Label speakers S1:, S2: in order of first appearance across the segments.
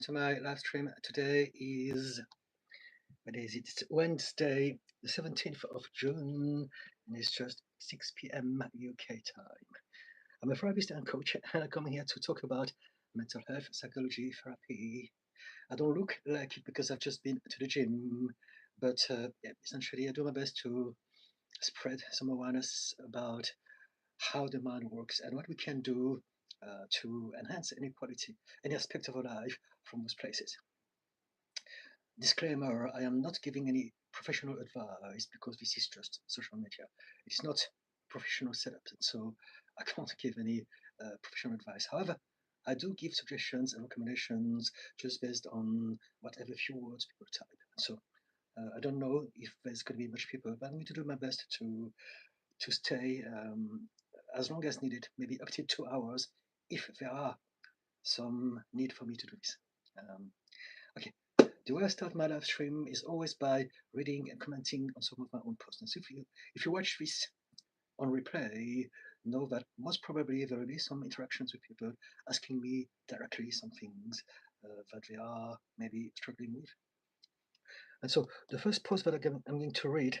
S1: To my live stream. Today is, what is it? It's Wednesday, the 17th of June, and it's just 6 p.m. UK time. I'm a therapist and coach, and I come here to talk about mental health, psychology, therapy. I don't look like it because I've just been to the gym, but yeah, essentially, I do my best to spread some awareness about how the mind works and what we can do to enhance any quality, any aspect of our life from those places. Disclaimer, I am not giving any professional advice because this is just social media. It's not professional setup, and so I can't give any professional advice. However, I do give suggestions and recommendations just based on whatever few words people type. So I don't know if there's going to be much people, but I'm going to do my best to stay as long as needed, maybe up to 2 hours, if there are some need for me to do this. Okay. The way I start my live stream is always by reading and commenting on some of my own posts. And so if you watch this on replay, know that most probably there will be some interactions with people asking me directly some things that they are maybe struggling with. And so the first post that I'm going to read,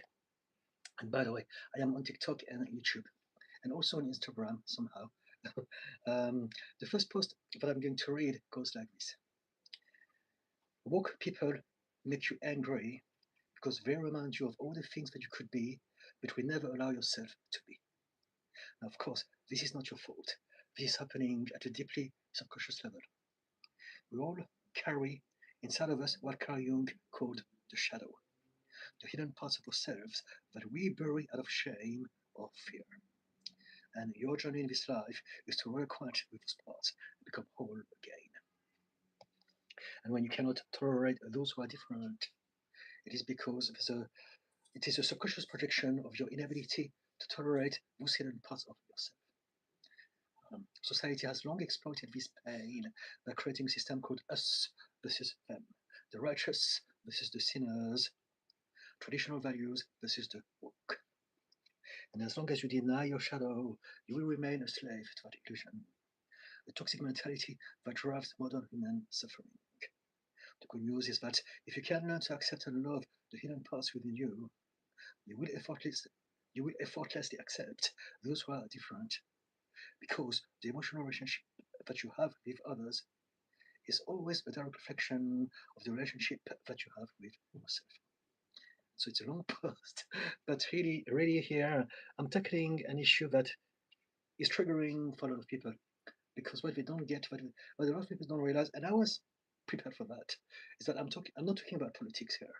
S1: and by the way, I am on TikTok and YouTube, and also on Instagram somehow. The first post that I'm going to read goes like this. Woke people make you angry because they remind you of all the things that you could be, but will never allow yourself to be. Now, of course, this is not your fault. This is happening at a deeply subconscious level. We all carry inside of us what Carl Jung called the shadow, the hidden parts of ourselves that we bury out of shame or fear. And your journey in this life is to reacquaint with those parts and become whole again. And when you cannot tolerate those who are different, it is because it is a subconscious projection of your inability to tolerate those hidden parts of yourself. Society has long exploited this pain by creating a system called us versus them, the righteous versus the sinners, traditional values versus the woke. And as long as you deny your shadow, you will remain a slave to that illusion, the toxic mentality that drives modern human suffering. The good news is that if you can learn to accept and love the hidden parts within you, you will effortlessly accept those who are different, because the emotional relationship that you have with others is always a direct reflection of the relationship that you have with yourself. So it's a long post, but really here, I'm tackling an issue that is triggering for a lot of people, because what they don't get, what a lot of people don't realize, and I was prepared for that, is that I'm not talking about politics here.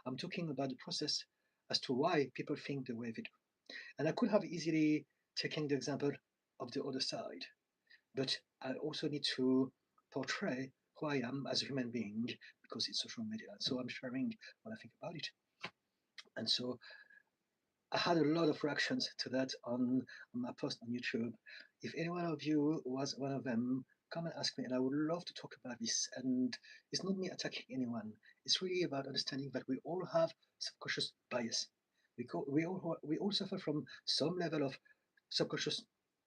S1: I'm talking about the process as to why people think the way they do. And I could have easily taken the example of the other side, but I also need to portray who I am as a human being because it's social media. So I'm sharing what I think about it. And so I had a lot of reactions to that on my post on YouTube. If any one of you was one of them, come and ask me, and I would love to talk about this. And it's not me attacking anyone. It's really about understanding that we all have subconscious bias. We all suffer from some level of subconscious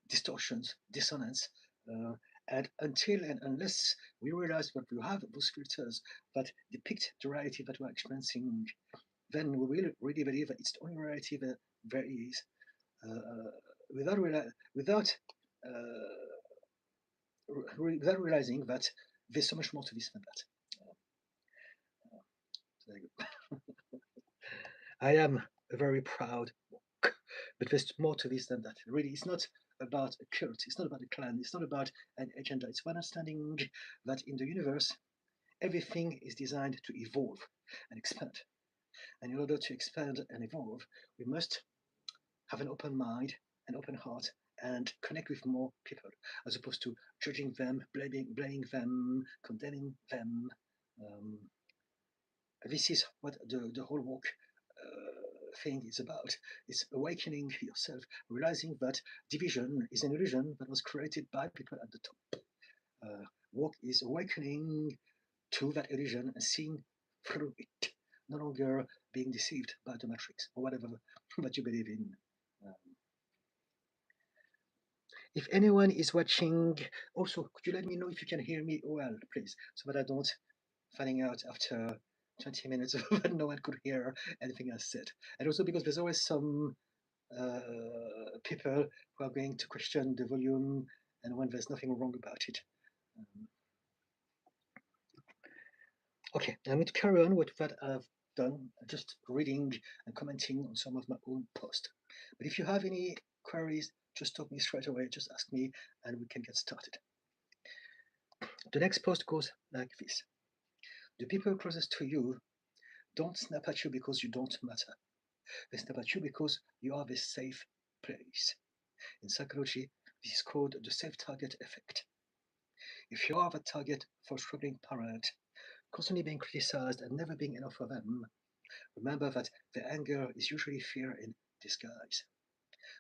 S1: distortions, dissonance, uh, and until and unless we realize that we have those filters that depict the reality that we're experiencing, then we will really believe that it's the only reality that there is, uh, without without without realizing that there's so much more to this than that. So there you go. I am a very proud monk, but there's more to this than that. Really, it's not about a cult, it's not about a clan, it's not about an agenda. It's about understanding that in the universe, everything is designed to evolve and expand. And in order to expand and evolve, we must have an open mind, an open heart, and connect with more people, as opposed to judging them, blaming them, condemning them. Um, this is what the whole walk thing is about. It's awakening yourself, realizing that division is an illusion that was created by people at the top. Walk is awakening to that illusion and seeing through it, no longer being deceived by the matrix or whatever that you believe in. Um, If anyone is watching, also, could you let me know if you can hear me well, please, so that I don't finding out after 20 minutes that no one could hear anything I said. And also because there's always some people who are going to question the volume and when there's nothing wrong about it. Okay, I'm going to carry on with what I've done, just reading and commenting on some of my own posts. But if you have any queries, just stop me straight away, just ask me and we can get started. The next post goes like this. The people closest to you don't snap at you because you don't matter. They snap at you because you are the safe place. In psychology, this is called the safe target effect. If you are the target for a struggling parent, constantly being criticized and never being enough for them, remember that the anger is usually fear in disguise.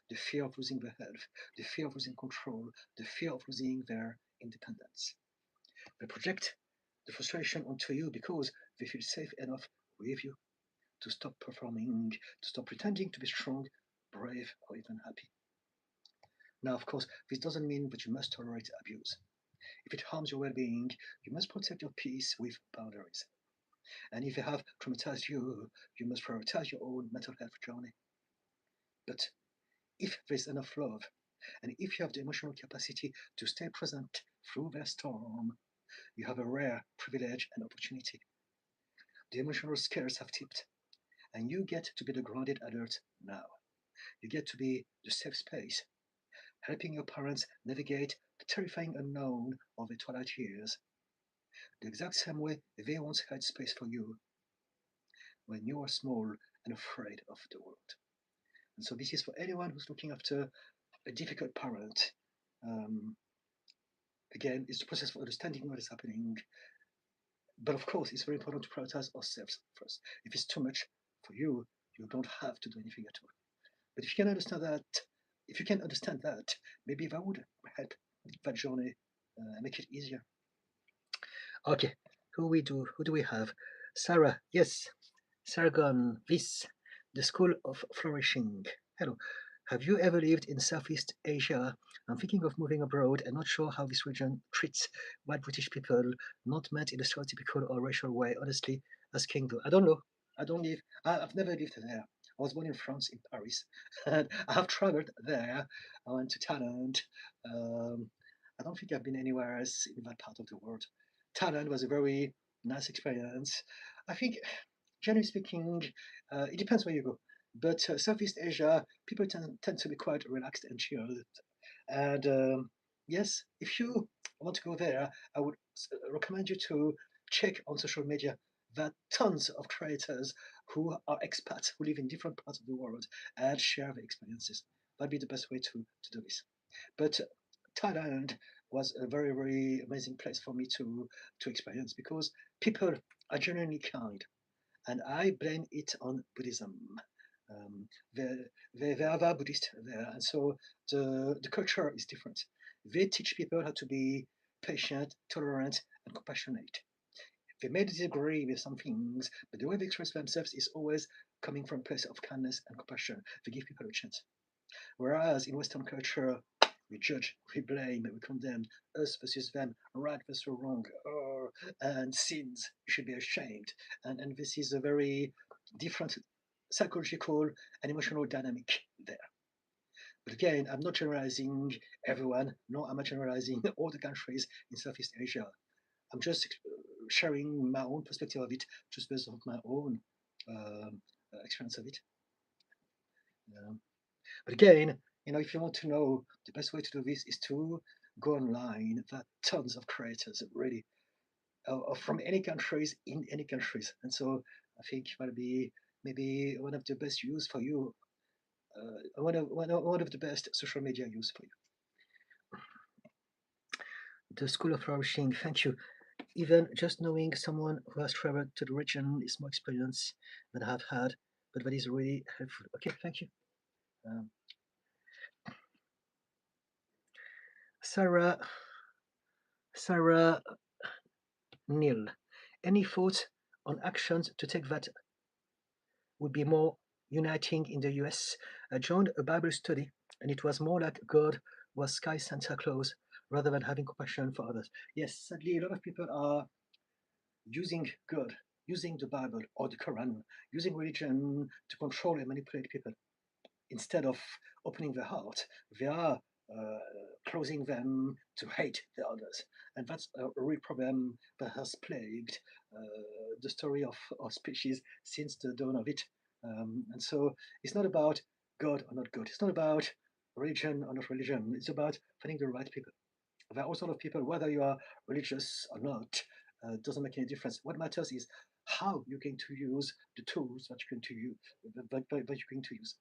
S1: The fear of losing their health, the fear of losing control, the fear of losing their independence. They project the frustration onto you because they feel safe enough with you to stop performing, to stop pretending to be strong, brave, or even happy. Now, of course, this doesn't mean that you must tolerate abuse. If it harms your well-being, you must protect your peace with boundaries. And if they have traumatized you, you must prioritize your own mental health journey. But if there's enough love, and if you have the emotional capacity to stay present through their storm, you have a rare privilege and opportunity. The emotional scales have tipped, and you get to be the grounded adult now. You get to be the safe space, helping your parents navigate the terrifying unknown of the twilight years, the exact same way they once had space for you when you were small and afraid of the world. And so this is for anyone who's looking after a difficult parent. Um, Again, it's the process of understanding what is happening. But of course, it's very important to prioritize ourselves first. If it's too much for you, you don't have to do anything at all. But if you can understand that, maybe that would help that journey make it easier. Okay, who do we have? Sarah, yes, Sargon, this, the School of Flourishing. Hello. Have you ever lived in Southeast Asia? I'm thinking of moving abroad and not sure how this region treats white British people, not meant in a stereotypical or racial way. Honestly, asking though. I don't know. I don't live. I've never lived there. I was born in France, in Paris, and I have traveled there. I went to Thailand. I don't think I've been anywhere else in that part of the world. Thailand was a very nice experience. I think, generally speaking, it depends where you go. But Southeast Asia, people tend to be quite relaxed and chilled. And yes, if you want to go there, I would recommend you to check on social media. There are tons of creators who are expats who live in different parts of the world and share their experiences. That'd be the best way to do this. But Thailand was a very, very amazing place for me to experience because people are genuinely kind, and I blame it on Buddhism. Um, there are Buddhists there, and so the culture is different. They teach people how to be patient, tolerant, and compassionate. They may disagree with some things, but the way they express themselves is always coming from a place of kindness and compassion. They give people a chance. Whereas in Western culture, we judge, we blame, we condemn, us versus them, right versus wrong, and sins, you should be ashamed. And this is a very different psychological and emotional dynamic there. But again, I'm not generalizing everyone, nor am I generalizing all the countries in Southeast Asia. I'm just sharing my own perspective of it, just based on my own experience of it. But again, if you want to know, the best way to do this is to go online. There are tons of creators, really, from any countries, in any countries. And so I think that'll be maybe one of the best use for you, one of the best social media use for you. The School of Flourishing, thank you. Even just knowing someone who has traveled to the region is more experience than I have had, but that is really helpful. Okay, thank you. Sarah Neil, any thoughts on actions to take that would be more uniting in the US? I joined a Bible study and it was more like God was Sky Santa Claus rather than having compassion for others. Yes, sadly, a lot of people are using God, using the Bible or the Quran, using religion to control and manipulate people. Instead of opening their heart, they are closing them to hate the others. And that's a real problem that has plagued the story of species since the dawn of it. And so it's not about God or not God. It's not about religion or not religion. It's about finding the right people. There are all sorts of people, whether you are religious or not, doesn't make any difference. What matters is how you're going to use the tools that you're going to use. That you're going to use.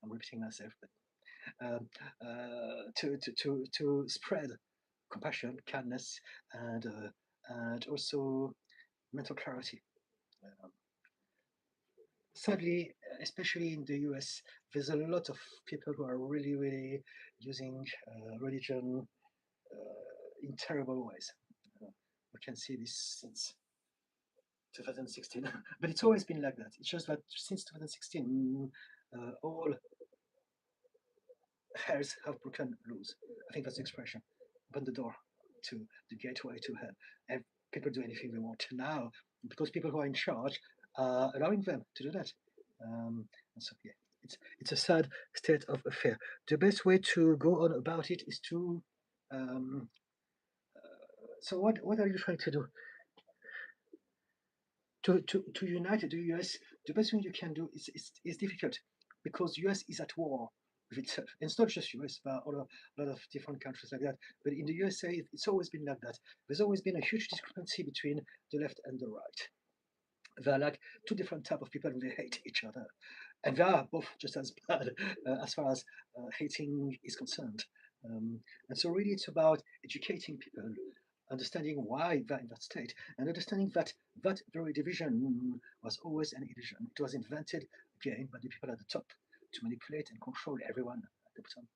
S1: I'm repeating myself, but to spread compassion, kindness, and also mental clarity. Um, Sadly, especially in the US, there's a lot of people who are really using religion in terrible ways. We can see this since 2016, but it's always been like that. It's just that since 2016, all hells have broken loose. I think that's the expression. Open the door to the gateway to hell, and people do anything they want now because people who are in charge are allowing them to do that. And so, yeah, it's a sad state of affair. The best way to go on about it is to. Um, so, what are you trying to do? To unite the US, the best thing you can do is difficult because US is at war with itself. And it's not just US, but a lot of different countries like that. But in the USA, it's always been like that. There's always been a huge discrepancy between the left and the right. They're like two different types of people and they hate each other. And they are both just as bad as far as hating is concerned. And so really it's about educating people, understanding why they're in that state, and understanding that that very division was always an illusion. It was invented again by the people at the top to manipulate and control everyone at the bottom.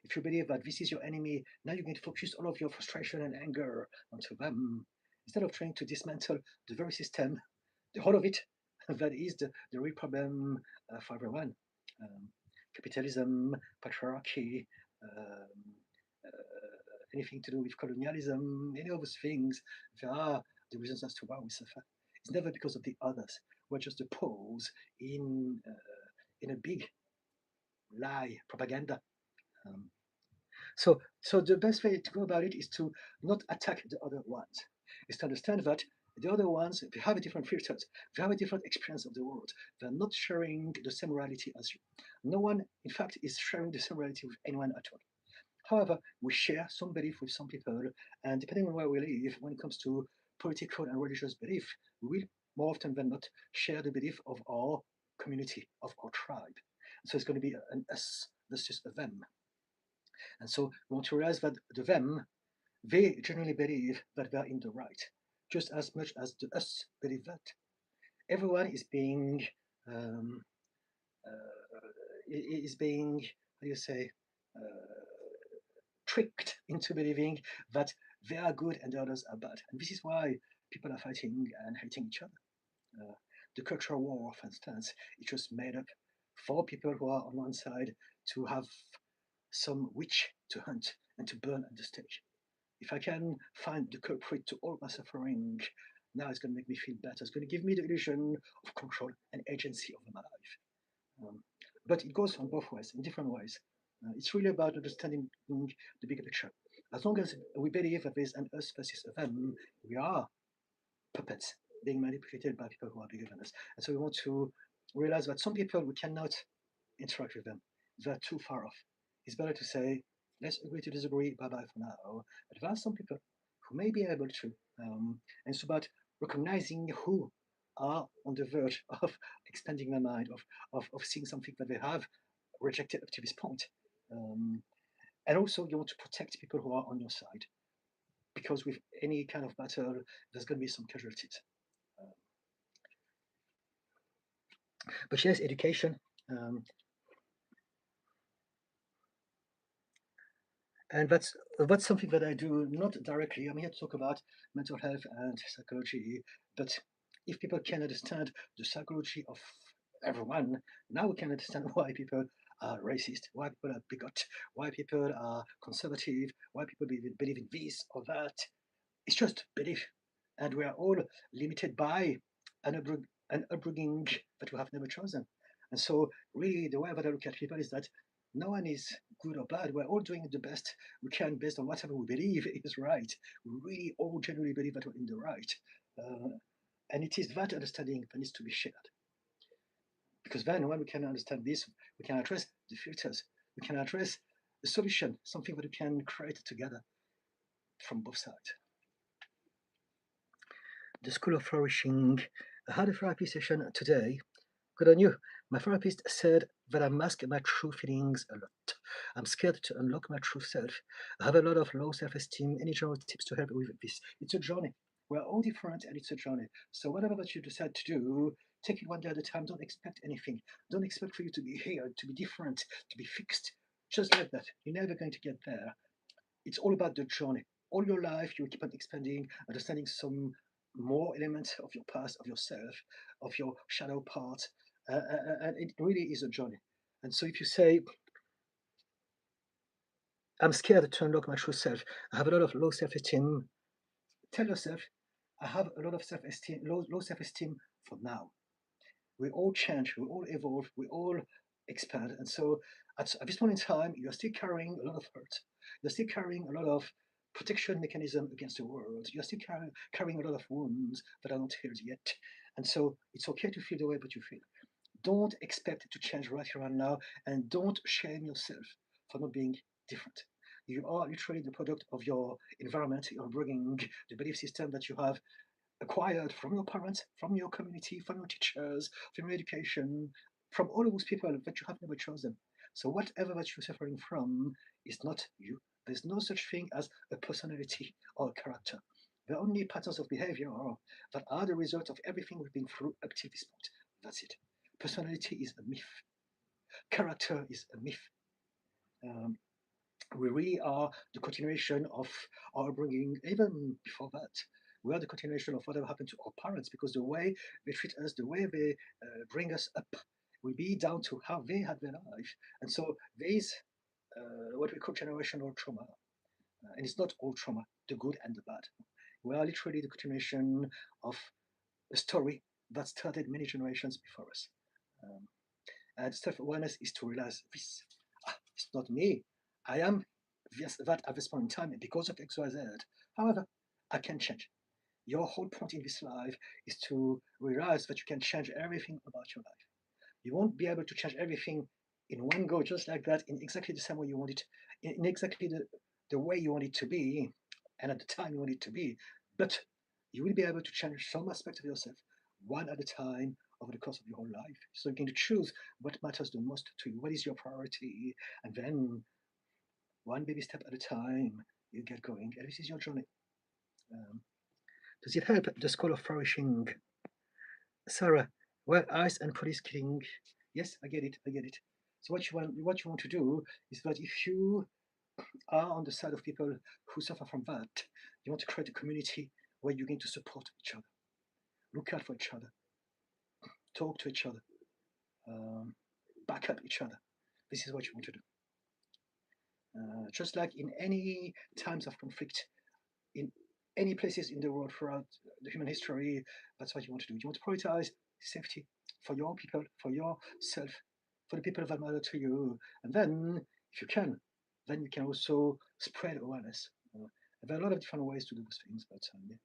S1: If you believe that this is your enemy, now you're going to focus all of your frustration and anger onto them instead of trying to dismantle the very system, the whole of it, that is the real problem for everyone. Um, Capitalism, patriarchy, um, anything to do with colonialism, any of those things, they are the reasons as to why we suffer. It's never because of the others. We're just a pause in a big lie propaganda. Um, so the best way to go about it is to not attack the other ones. Is to understand that the other ones, they have a different filters, they have a different experience of the world. They're not sharing the same reality as you. No one, in fact, is sharing the same reality with anyone at all. However, we share some belief with some people, and depending on where we live, when it comes to political and religious belief, we will more often than not share the belief of our community, of our tribe. So it's going to be an us versus a them. And so we want to realize that the them, they genuinely believe that they are in the right, just as much as the us believe that. Everyone um, is being, how do you say, tricked into believing that they are good and the others are bad. And this is why people are fighting and hating each other. The cultural war, for instance, it was made up for people who are on one side to have some witch to hunt and to burn at the stake. If I can find the culprit to all my suffering, now it's going to make me feel better. It's going to give me the illusion of control and agency over my life. But it goes on both ways, in different ways. It's really about understanding the bigger picture. As long as we believe that there's an us versus a them, we are puppets being manipulated by people who are bigger than us. And so we want to realize that some people we cannot interact with them. They're too far off. It's better to say, let's agree to disagree, bye bye for now. But there are some people who may be able to. And it's about recognizing who are on the verge of expanding their mind, of seeing something that they have rejected up to this point. And also, you want to protect people who are on your side because with any kind of battle, there's going to be some casualties. But yes, education. Um, and that's something that I do not directly. I'm here to talk about mental health and psychology, but if people can understand the psychology of everyone, now we can understand why people are racist, why people are bigot, why people are conservative, why people believe in this or that. It's just belief. And we are all limited by an upbringing that we have never chosen. And so, really, the way that I look at people is that no one is good or bad. We're all doing the best we can based on whatever we believe is right. We really all genuinely believe that we're in the right. And it is that understanding that needs to be shared. Because then, when we can understand this, we can address the filters, we can address the solution, something that we can create together from both sides. The School of Flourishing. I had a therapy session today. Good on you. My therapist said that I mask my true feelings a lot. I'm scared to unlock my true self. I have a lot of low self-esteem. Any general tips to help with this? It's a journey. We're all different and it's a journey. So whatever that you decide to do, take it one day at a time. Don't expect anything. Don't expect for you to be here, to be different, to be fixed. Just like that. You're never going to get there. It's all about the journey. All your life, you keep on expanding, understanding some more elements of your past, of yourself, of your shadow part, and it really is a journey. And so, if you say, "I'm scared to unlock my true self. I have a lot of low self-esteem," tell yourself, "I have a lot of self-esteem, low self-esteem for now." We all change, we all evolve, we all expand. And so at this point in time, you're still carrying a lot of hurt. You're still carrying a lot of protection mechanism against the world. You're still carrying a lot of wounds that are not healed yet. And so it's okay to feel the way that you feel. Don't expect to change right here and now, and don't shame yourself for not being different. You are literally the product of your environment. You're bringing the belief system that you have acquired from your parents, from your community, from your teachers, from your education, from all of those people that you have never chosen. So whatever that you're suffering from is not you. There's no such thing as a personality or a character. The only patterns of behavior that are the result of everything we've been through up till this point. That's it. Personality is a myth. Character is a myth. Um, we really are the continuation of our upbringing, even before that. We are the continuation of whatever happened to our parents because the way they treat us, the way they bring us up, will be down to how they had their life. And so there is what we call generational trauma. And it's not all trauma, the good and the bad. We are literally the continuation of a story that started many generations before us. Um, and self awareness is to realize this. It's not me. I am that at this point in time because of XYZ. However, I can change. Your whole point in this life is to realize that you can change everything about your life. You won't be able to change everything in one go, just like that, in exactly the same way you want it, in exactly the way you want it to be, and at the time you want it to be. But you will be able to change some aspect of yourself one at a time over the course of your whole life. So you can choose what matters the most to you, what is your priority, and then one baby step at a time, you get going. And this is your journey. Um, does it help the School of Flourishing? Sarah, well, ice and police killing. Yes, I get it. I get it. So what you want to do is that if you are on the side of people who suffer from that, you want to create a community where you're going to support each other, look out for each other, talk to each other, um, back up each other. This is what you want to do. Just like in any times of conflict, in any places in the world throughout the human history, that's what you want to do. You want to prioritize safety for your people, for yourself, for the people that matter to you. And then, if you can, then you can also spread awareness. There are a lot of different ways to do those things, but yeah.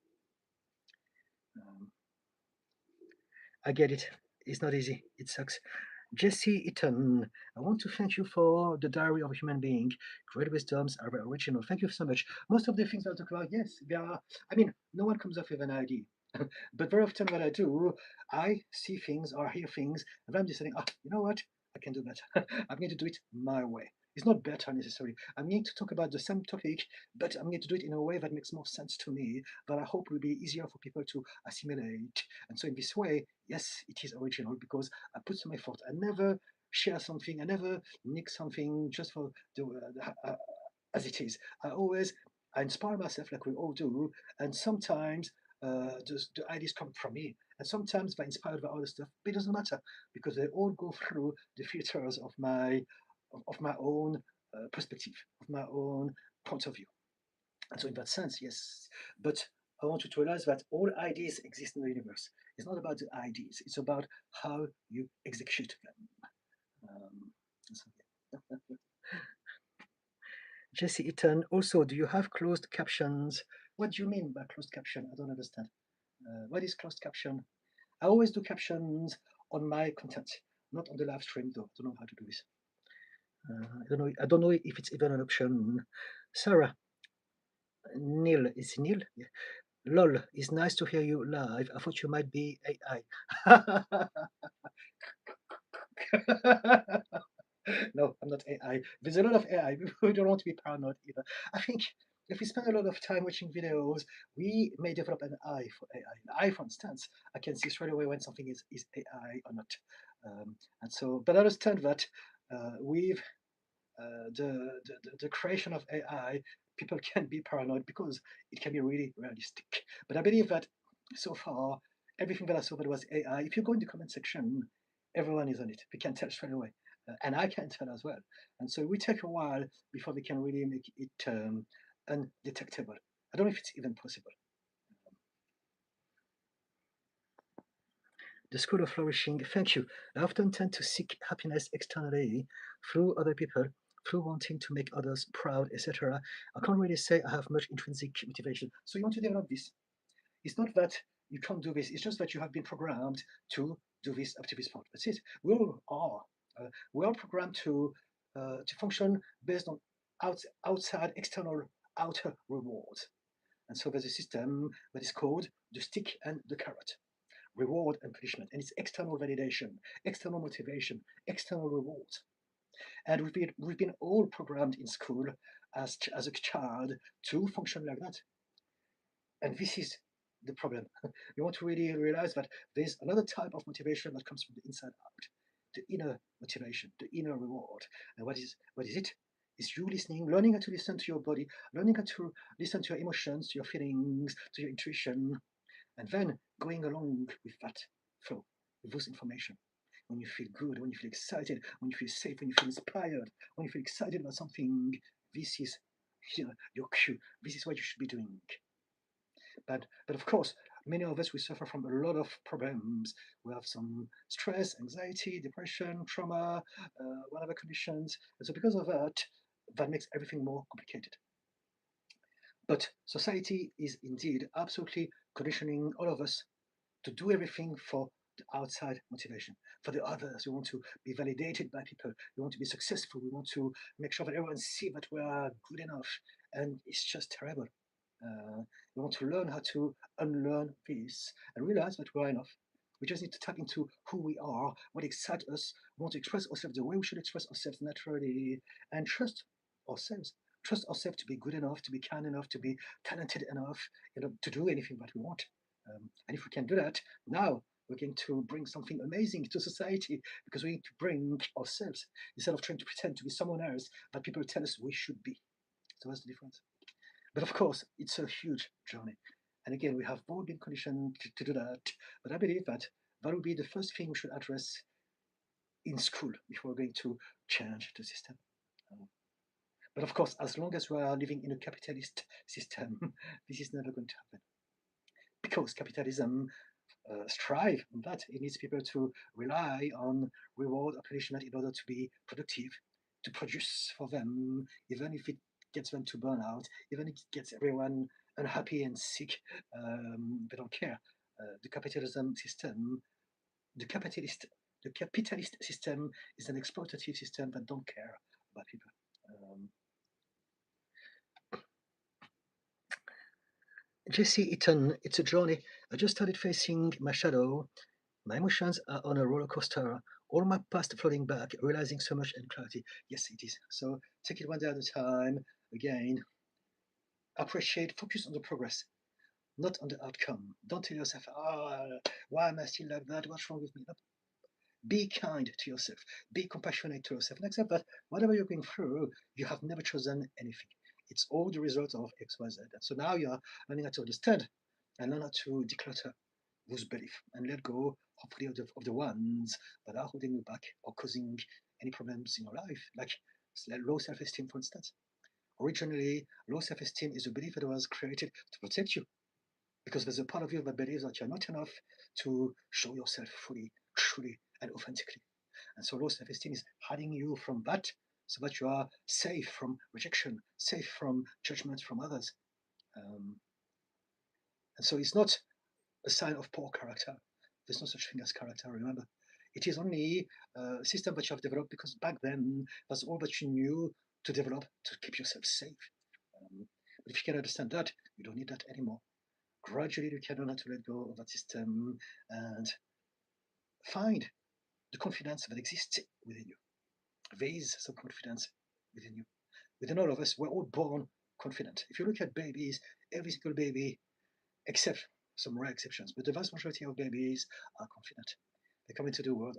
S1: I get it. It's not easy. It sucks. Jesse Eaton, I want to thank you for the Diary of a Human Being. Great wisdoms are original. Thank you so much. Most of the things I'll talk about, yes, they are. I mean, no one comes up with an idea. But very often, what I do, I see things or hear things, and I'm deciding, you know what? I can do that. I'm going to do it my way. It's not better necessarily. I'm going to talk about the same topic, but I'm going to do it in a way that makes more sense to me, that I hope will be easier for people to assimilate. And so, in this way, yes, it is original because I put some effort. I never share something. I never nick something just for as it is. I inspire myself like we all do, and sometimes the ideas come from me, and sometimes they're inspired by other stuff. But it doesn't matter because they all go through the filters of my of my own perspective, of my own point of view. And so in that sense, yes, but I want you to realize that all ideas exist in the universe. It's not about the ideas, it's about how you execute them. So, yeah. Jesse Eaton, also, do you have closed captions? What do you mean by closed caption? I don't understand. What is closed caption? I always do captions on my content, not on the live stream though. I don't know how to do this. I don't know if it's even an option. Sarah, Neil, is it Neil? Yeah. Lol, it's nice to hear you live. I thought you might be AI. No, I'm not AI. There's a lot of AI. We don't want to be paranoid either. I think if we spend a lot of time watching videos, we may develop an eye for AI. An eye, for instance, I can see straight away when something is AI or not. And so, but I understand that with the creation of AI, people can be paranoid because it can be really realistic. But I believe that so far, everything that I saw that was AI, if you go in the comment section, everyone is on it. We can tell straight away. And I can tell as well. And so it will take a while before we can really make it undetectable. I don't know if it's even possible. The School of Flourishing, thank you. I often tend to seek happiness externally through other people, through wanting to make others proud, etc. I can't really say I have much intrinsic motivation. So you want to develop this. It's not that you can't do this, it's just that you have been programmed to do this up to this point. That's it. We all are. We are programmed to function based on outside, external, outer rewards. And so there's a system that is called the stick and the carrot, reward and punishment. And it's external validation, external motivation, external rewards. And we've been all programmed in school as a child to function like that. And this is the problem. You want to really realize that there's another type of motivation that comes from the inside out, the inner motivation, the inner reward. And what is it? It's you listening, learning how to listen to your body, learning how to listen to your emotions, to your feelings, to your intuition, and then going along with that flow, with those information. When you feel good, when you feel excited, when you feel safe, when you feel inspired, when you feel excited about something, this is your cue. This is what you should be doing. But of course, many of us, we suffer from a lot of problems. We have some stress, anxiety, depression, trauma, whatever conditions. And so because of that, that makes everything more complicated. But society is indeed absolutely conditioning all of us to do everything for the outside motivation, for the others. We want to be validated by people. We want to be successful. We want to make sure that everyone sees that we are good enough. And it's just terrible. We want to learn how to unlearn this and realize that we are enough. We just need to tap into who we are, what excites us, we want to express ourselves the way we should express ourselves naturally, and trust ourselves. Trust ourselves to be good enough, to be kind enough, to be talented enough, to do anything that we want. And if we can do that, now we're going to bring something amazing to society because we need to bring ourselves instead of trying to pretend to be someone else that people tell us we should be. So that's the difference. But of course, it's a huge journey. And again, we have all been conditioned to do that. But I believe that that would be the first thing we should address in school before we're going to change the system. But of course, as long as we are living in a capitalist system, this is never going to happen. Because capitalism strive on that. It needs people to rely on reward or punishment in order to be productive, to produce for them, even if it gets them to burn out, even if it gets everyone unhappy and sick. They don't care. The capitalism system, the capitalist, the capitalist system is an exploitative system that don't care about people. Jesse Eaton, it's a journey. I just started facing my shadow. My emotions are on a roller coaster. All my past flooding back, realizing so much and clarity. Yes, it is. So take it one day at a time. Again, appreciate, focus on the progress, not on the outcome. Don't tell yourself, why am I still like that? What's wrong with me? No. Be kind to yourself. Be compassionate to yourself. And accept that whatever you're going through, you have never chosen anything. It's all the result of X, Y, Z. And so now you're learning how to understand and learn how to declutter those beliefs and let go, hopefully, of the ones that are holding you back or causing any problems in your life, like low self-esteem, for instance. Originally, low self-esteem is a belief that was created to protect you, because there's a part of you that believes that you're not enough to show yourself fully, truly, and authentically. And so low self-esteem is hiding you from that, so that you are safe from rejection, safe from judgment from others. And so it's not a sign of poor character. There's no such thing as character, remember. It is only a system that you have developed because back then that's all that you knew to develop to keep yourself safe. But if you can understand that, you don't need that anymore. Gradually, you can learn how to let go of that system and find the confidence that exists within you. There is some confidence within you. Within all of us, we're all born confident. If you look at babies, every single baby, except some rare exceptions, but the vast majority of babies are confident. They come into the world,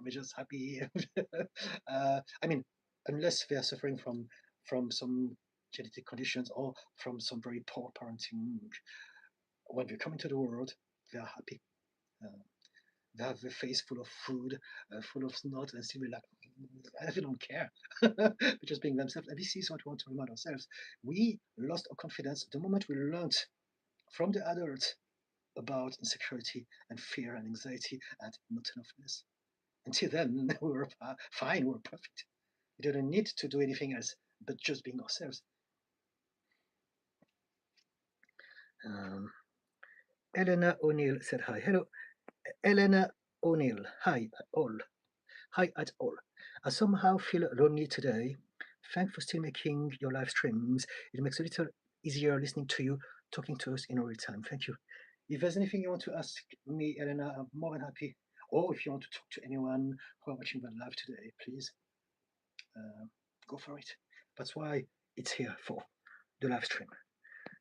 S1: they're just happy. I mean, unless they are suffering from some genetic conditions or from some very poor parenting, when they come into the world, they are happy. They have a face full of food, full of snot, and still like, they don't care. They're just being themselves. And this is what we want to remind ourselves. We lost our confidence the moment we learned from the adults about insecurity and fear and anxiety and not enoughness. Until then, we were fine, we were perfect. We didn't need to do anything else but just being ourselves. Elena O'Neill said hi. Hello, Elena O'Neill. Hi, all. Hi at all. I somehow feel lonely today. Thanks for still making your live streams. It makes it a little easier listening to you, talking to us in real time. Thank you. If there's anything you want to ask me, Elena, I'm more than happy. Or if you want to talk to anyone who are watching that live today, please go for it. That's why it's here for the live stream.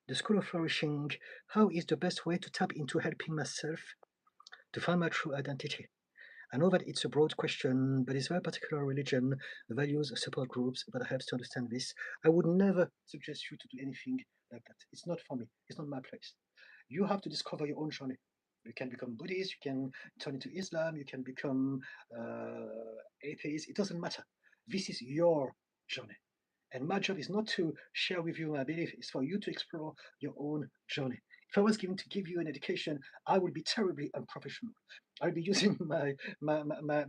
S1: The School of Flourishing. How is the best way to tap into helping myself to find my true identity? I know that it's a broad question, but is there a particular religion, values, support groups that helps to understand this? I would never suggest you to do anything like that. It's not for me. It's not my place. You have to discover your own journey. You can become Buddhist, you can turn into Islam, you can become atheist. It doesn't matter. This is your journey. And my job is not to share with you my belief, it's for you to explore your own journey. If I was given to give you an education, I would be terribly unprofessional. I'd be using my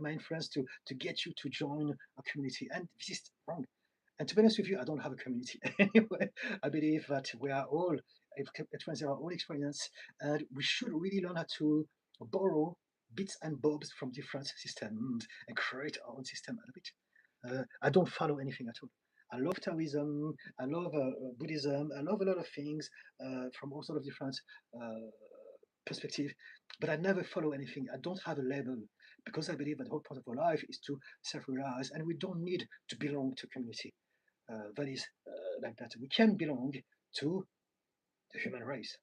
S1: influence to get you to join a community. And this is wrong. And to be honest with you, I don't have a community anyway. I believe that we are all experiencing our own experience, and we should really learn how to borrow bits and bobs from different systems and create our own system out of it. I don't follow anything at all. I love Taoism, I love Buddhism, I love a lot of things from all sorts of different perspectives, but I never follow anything. I don't have a label because I believe that the whole point of our life is to self-realize, and we don't need to belong to a community that is like that. We can belong to the human race,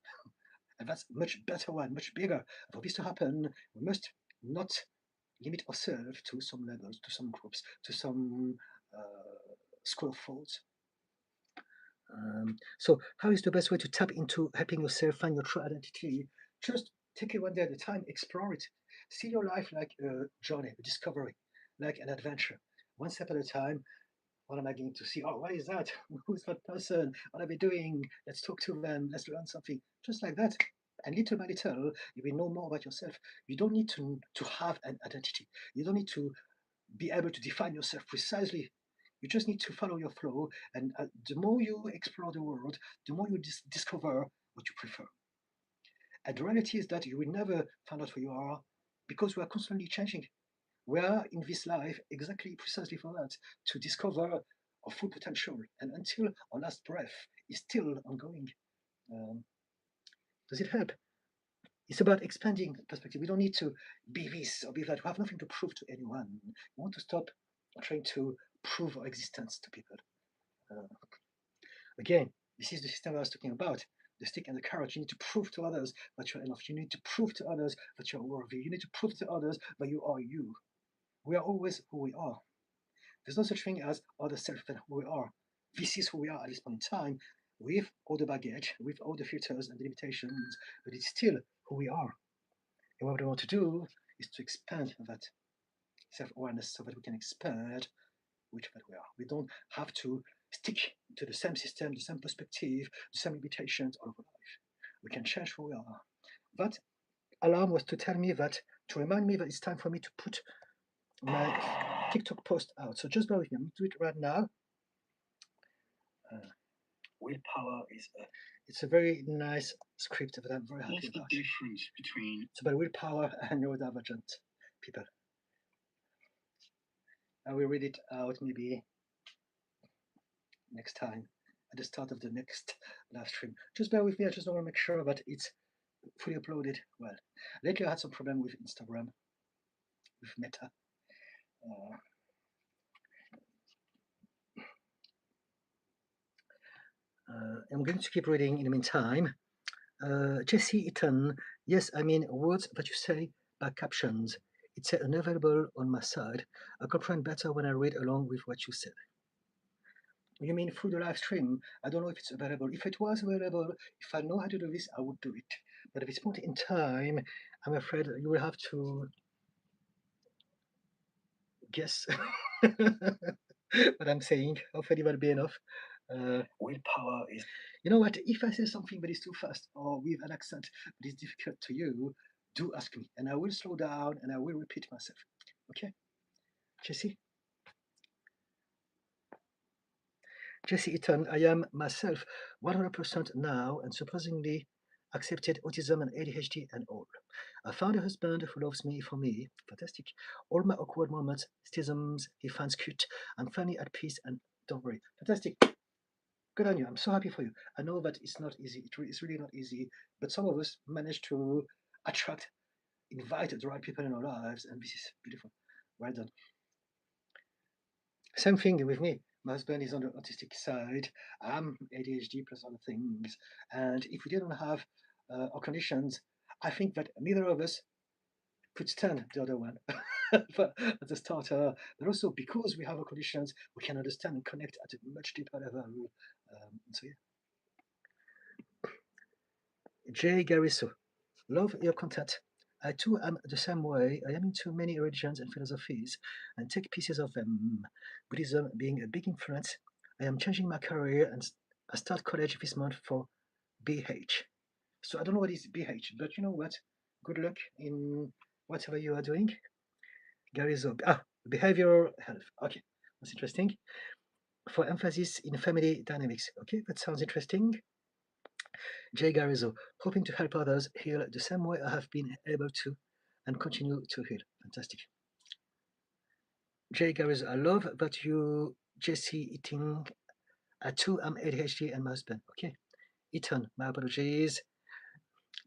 S1: and that's much better one, much bigger. For this to happen, we must not limit ourselves to some levels, to some groups, to some school of thoughts. So how is the best way to tap into helping yourself find your true identity? Just take it one day at a time, explore it. See your life like a journey, a discovery, like an adventure. One step at a time. What am I going to see? Oh, what is that? Who's that person? What are they doing? Let's talk to them. Let's learn something. Just like that. And little by little, you will know more about yourself. You don't need to have an identity. You don't need to be able to define yourself precisely. You just need to follow your flow. And the more you explore the world, the more you discover what you prefer. And the reality is that you will never find out who you are because we are constantly changing. We are in this life exactly precisely for that, to discover our full potential. And until our last breath is still ongoing. Does it help? It's about expanding perspective. We don't need to be this or be that. We have nothing to prove to anyone. We want to stop trying to prove our existence to people. Again, this is the system I was talking about. The stick and the carrot. You need to prove to others that you're enough. You need to prove to others that you're worthy. You need to prove to others that you are you. We are always who we are. There's no such thing as other self than who we are. This is who we are at this point in time, with all the baggage, with all the filters and the limitations, but it's still who we are. And what we want to do is to expand that. self-awareness so that we can expand which that we are. We don't have to stick to the same system, the same perspective, the same limitations all of our life. We can change who we are. That alarm was to tell me that, to remind me that it's time for me to put my TikTok post out. So just bear with me. I'm going to do it right now. Willpower is it's a very nice script that I'm very happy about. What's the difference between... It's about willpower and neurodivergent people. I will read it out maybe next time at the start of the next live stream. Just bear with me. I just want to make sure that it's fully uploaded well. Lately I had some problem with Instagram, with Meta. I'm going to keep reading in the meantime. Jesse Eaton, yes, I mean words that you say by captions. It's unavailable on my side. I comprehend better when I read along with what you said. You mean through the live stream? I don't know if it's available. If it was available, if I know how to do this, I would do it. But at this point in time, I'm afraid you will have to guess what I'm saying. Hopefully that'll be enough. Willpower is... You know what? If I say something that is too fast or with an accent that is difficult to you, do ask me. And I will slow down and I will repeat myself. Okay? Jesse? Jesse Eaton, I am myself 100% now and surprisingly accepted autism and ADHD and all. I found a husband who loves me for me. Fantastic. All my awkward moments, schisms, he finds cute. I'm finally at peace and don't worry. Fantastic. Good on you. I'm so happy for you. I know that it's not easy. It's really not easy. But some of us manage to attract, invite the right people in our lives, and this is beautiful. Well done. Same thing with me. My husband is on the autistic side. I'm ADHD plus other things. And if we didn't have our conditions, I think that neither of us could stand the other one as a starter. But also because we have our conditions, we can understand and connect at a much deeper level. So yeah. Jay Gariso, love your content. I too am the same way. I am into many religions and philosophies and take pieces of them. Buddhism being a big influence. I am changing my career and I start college this month for BH. So I don't know what is BH, but you know what? Good luck in whatever you are doing. Gariso, behavioral health. Okay, that's interesting. For emphasis in family dynamics. Okay, that sounds interesting. Jay Garizo, hoping to help others heal the same way I have been able to and continue to heal. Fantastic. Jay Garizo, I love that you, Jesse, eating. I too am ADHD and my husband. Okay. Ethan, my apologies.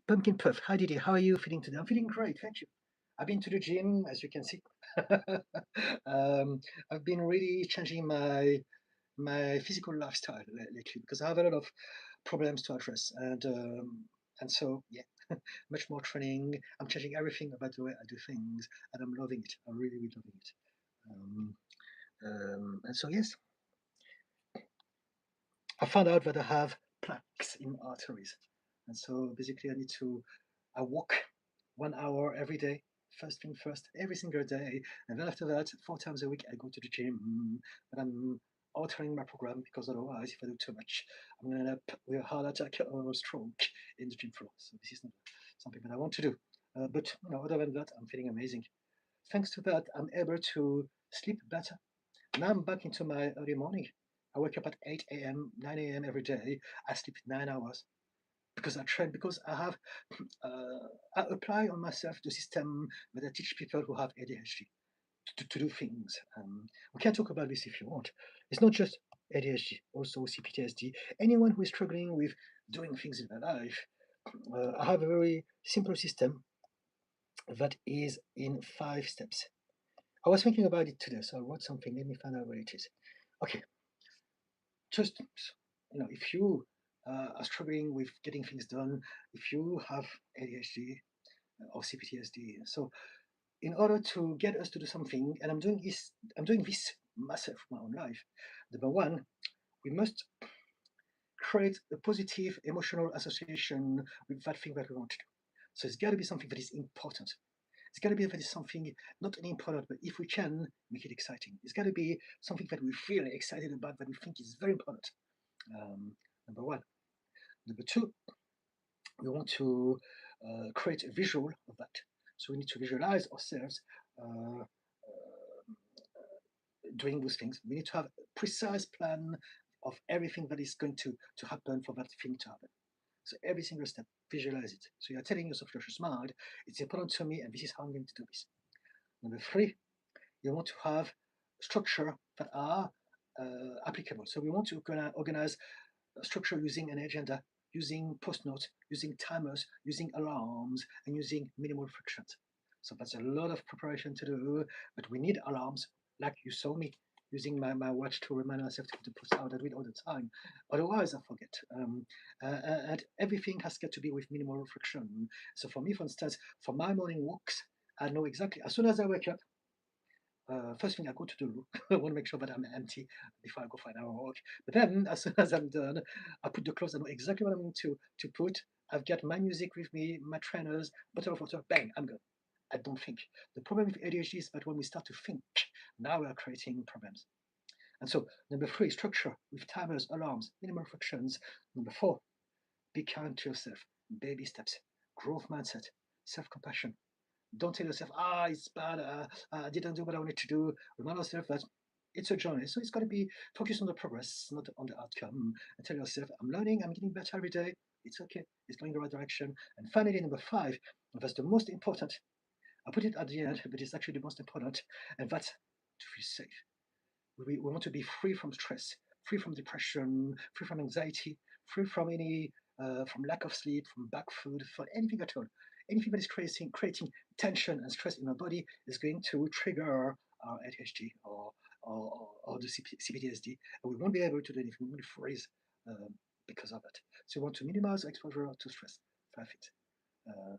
S1: Pumpkin Puff, hi Didi, how are you feeling today? I'm feeling great, thank you. I've been to the gym, as you can see. I've been really changing my physical lifestyle lately because I have a lot of problems to address, and so yeah, much more training. I'm changing everything about the way I do things, and I'm loving it. I'm really, really loving it. And so yes, I found out that I have plaques in my arteries, and so basically I walk 1 hour every day. First thing first, every single day, and then after that, 4 times a week, I go to the gym. But I'm altering my program because otherwise, if I do too much, I'm going to end up with a heart attack or a stroke in the gym floor. So this is not something that I want to do. But other than that, I'm feeling amazing. Thanks to that, I'm able to sleep better. Now I'm back into my early morning. I wake up at 8 a.m., 9 a.m. every day. I sleep 9 hours because I train, because I have, I apply on myself the system that I teach people who have ADHD to do things. We can talk about this if you want. It's not just ADHD, also CPTSD. Anyone who is struggling with doing things in their life, I have a very simple system that is in 5 steps. I was thinking about it today, so I wrote something. Let me find out where it is. Okay, just if you are struggling with getting things done, if you have ADHD or CPTSD, so in order to get us to do something, and I'm doing this myself, my own life. Number one, we must create a positive emotional association with that thing that we want to do. So it's got to be something that is important. It's got to be that is something not only important, but if we can make it exciting, it's got to be something that we feel excited about, that we think is very important. Number one. Number two, we want to create a visual of that. So we need to visualize ourselves uh, doing those things. We need to have a precise plan of everything that is going to happen for that thing to happen. So every single step, visualize it. So you're telling your subconscious mind, it's important to me, and this is how I'm going to do this. Number three, you want to have structure that are applicable. So we want to organize structure using an agenda, using post notes, using timers, using alarms, and using minimal frictions. So that's a lot of preparation to do, but we need alarms, like you saw me using my watch to remind myself to post out and read all the time. Otherwise, I forget. And everything has got to be with minimal friction. So for me, for instance, for my morning walks, I know exactly, as soon as I wake up, first thing I go to do, I want to make sure that I'm empty before I go for an hour walk. But then, as soon as I'm done, I put the clothes. I know exactly what I'm going to put. I've got my music with me, my trainers, bottle of water. Bang, I'm gone. I don't think. The problem with ADHD is that when we start to think, now we are creating problems. And so, number three, structure with timers, alarms, minimal frictions. Number four, be kind to yourself. Baby steps, growth mindset, self-compassion. Don't tell yourself, it's bad, I didn't do what I wanted to do. Remind yourself that it's a journey. So it's got to be focused on the progress, not on the outcome. And tell yourself, I'm learning, I'm getting better every day. It's okay, it's going in the right direction. And finally, number five, that's the most important. I put it at the end, but it's actually the most important, and that's to feel safe. We want to be free from stress, free from depression, free from anxiety, free from any from lack of sleep, from back food, for anything at all. Anything that is creating tension and stress in our body is going to trigger our ADHD or the CPTSD, and we won't be able to do anything. We will freeze because of it. So we want to minimize exposure to stress. Five things.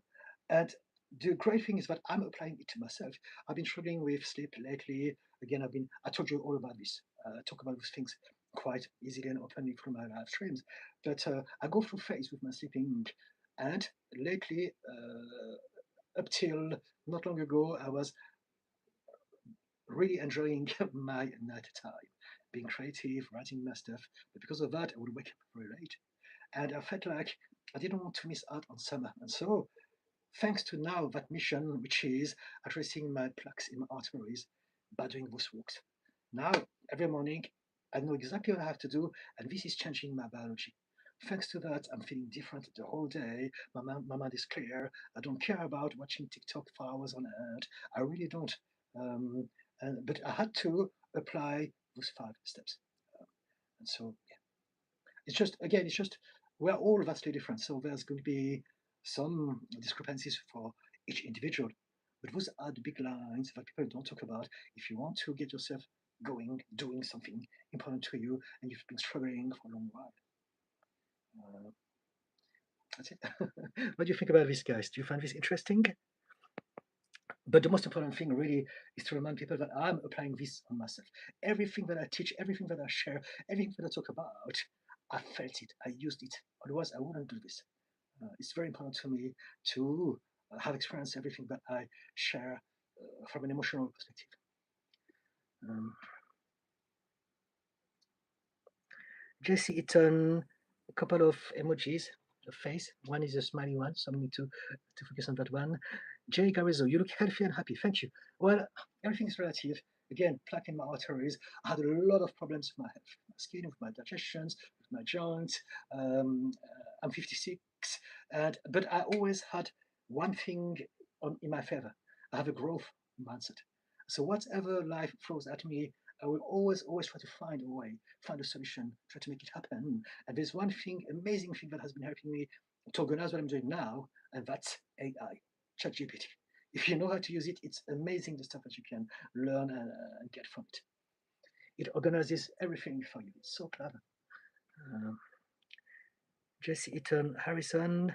S1: And the great thing is that I'm applying it to myself. I've been struggling with sleep lately. Again, I told you all about this. I talk about these things quite easily and openly through my live streams. But I go through phase with my sleeping. And lately, up till not long ago, I was really enjoying my night time, being creative, writing my stuff. But because of that, I would wake up very late. And I felt like I didn't want to miss out on summer. And so thanks to now that mission, which is addressing my plaques in my arteries by doing those walks. Now, every morning, I know exactly what I have to do, and this is changing my biology. Thanks to that, I'm feeling different the whole day. My mind is clear. I don't care about watching TikTok for hours on end. I really don't. Um, but I had to apply those five steps. And so, yeah, it's just, again, it's just, we're all vastly different. So there's going to be some discrepancies for each individual. But those are the big lines that people don't talk about. If you want to get yourself going, doing something important to you, and you've been struggling for a long while. That's it. What do you think about this, guys? Do you find this interesting? But the most important thing really is to remind people that I'm applying this on myself. Everything that I teach, everything that I share, everything that I talk about, I felt it, I used it. Otherwise, I wouldn't do this. It's very important to me to have experienced everything that I share from an emotional perspective. Um, Jesse Eaton, a couple of emojis, a face. One is a smiley one, so I need to focus on that one. Jay Garrizzo, you look healthy and happy. Thank you. Well, everything is relative. Again, plaque in my arteries. I had a lot of problems with my health, with my skin, with my digestions, with my joints. I'm 56, but I always had one thing in my favor. I have a growth mindset. So whatever life throws at me, I will always try to find a way, find a solution, try to make it happen. And there's one thing, amazing thing that has been helping me to organize what I'm doing now, and that's AI, ChatGPT. If you know how to use it, it's amazing the stuff that you can learn and get from it. It organizes everything for you. It's so clever. Jesse Eaton Harrison,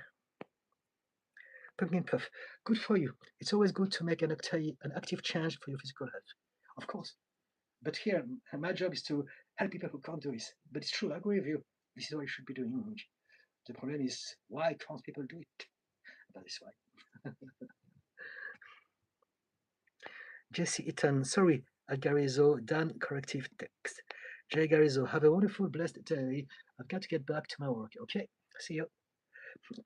S1: Pumpkin Puff, good for you. It's always good to make an active change for your physical health. Of course. But here, my job is to help people who can't do this. But it's true, I agree with you. This is what you should be doing. The problem is, why can't people do it? That is why. Jesse Eaton, sorry, Agarizo, Dan, corrective text. Jay Garizo, have a wonderful, blessed day. I've got to get back to my work. Okay, see you.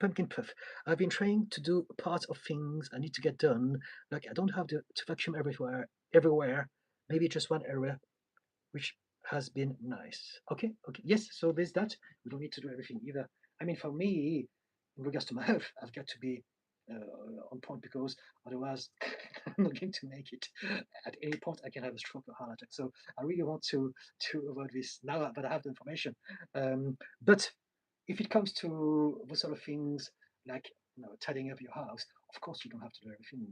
S1: Pumpkin Puff, I've been trying to do parts of things I need to get done. Like I don't have to vacuum everywhere. Maybe just one area, which has been nice. Okay, okay, yes. So there's that. We don't need to do everything either. I mean, for me, in regards to my health, I've got to be on point because otherwise, I'm not going to make it. At any point, I can have a stroke or heart attack. So I really want to avoid this now that I have the information. But if it comes to those sort of things like tidying up your house, of course you don't have to do everything.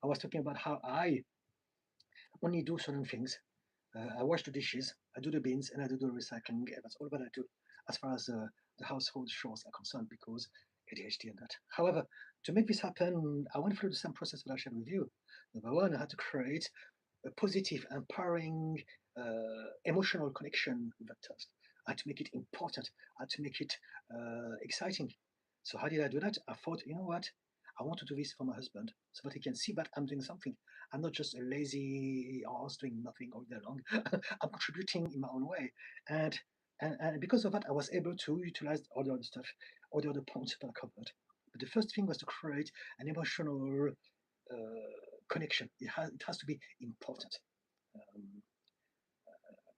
S1: I was talking about how I only do certain things. I wash the dishes, I do the bins, and I do the recycling. And that's all that I do as far as the household chores are concerned because ADHD and that. However, to make this happen, I went through the same process that I shared with you. Number one, I had to create a positive, empowering, emotional connection with that task. I had to make it important. I had to make it exciting. So how did I do that? I thought, you know what? I want to do this for my husband so that he can see that I'm doing something. I'm not just a lazy horse doing nothing all day long. I'm contributing in my own way. And, and because of that, I was able to utilize all the other stuff, all the other points that I covered. But the first thing was to create an emotional connection. It has to be important. Um,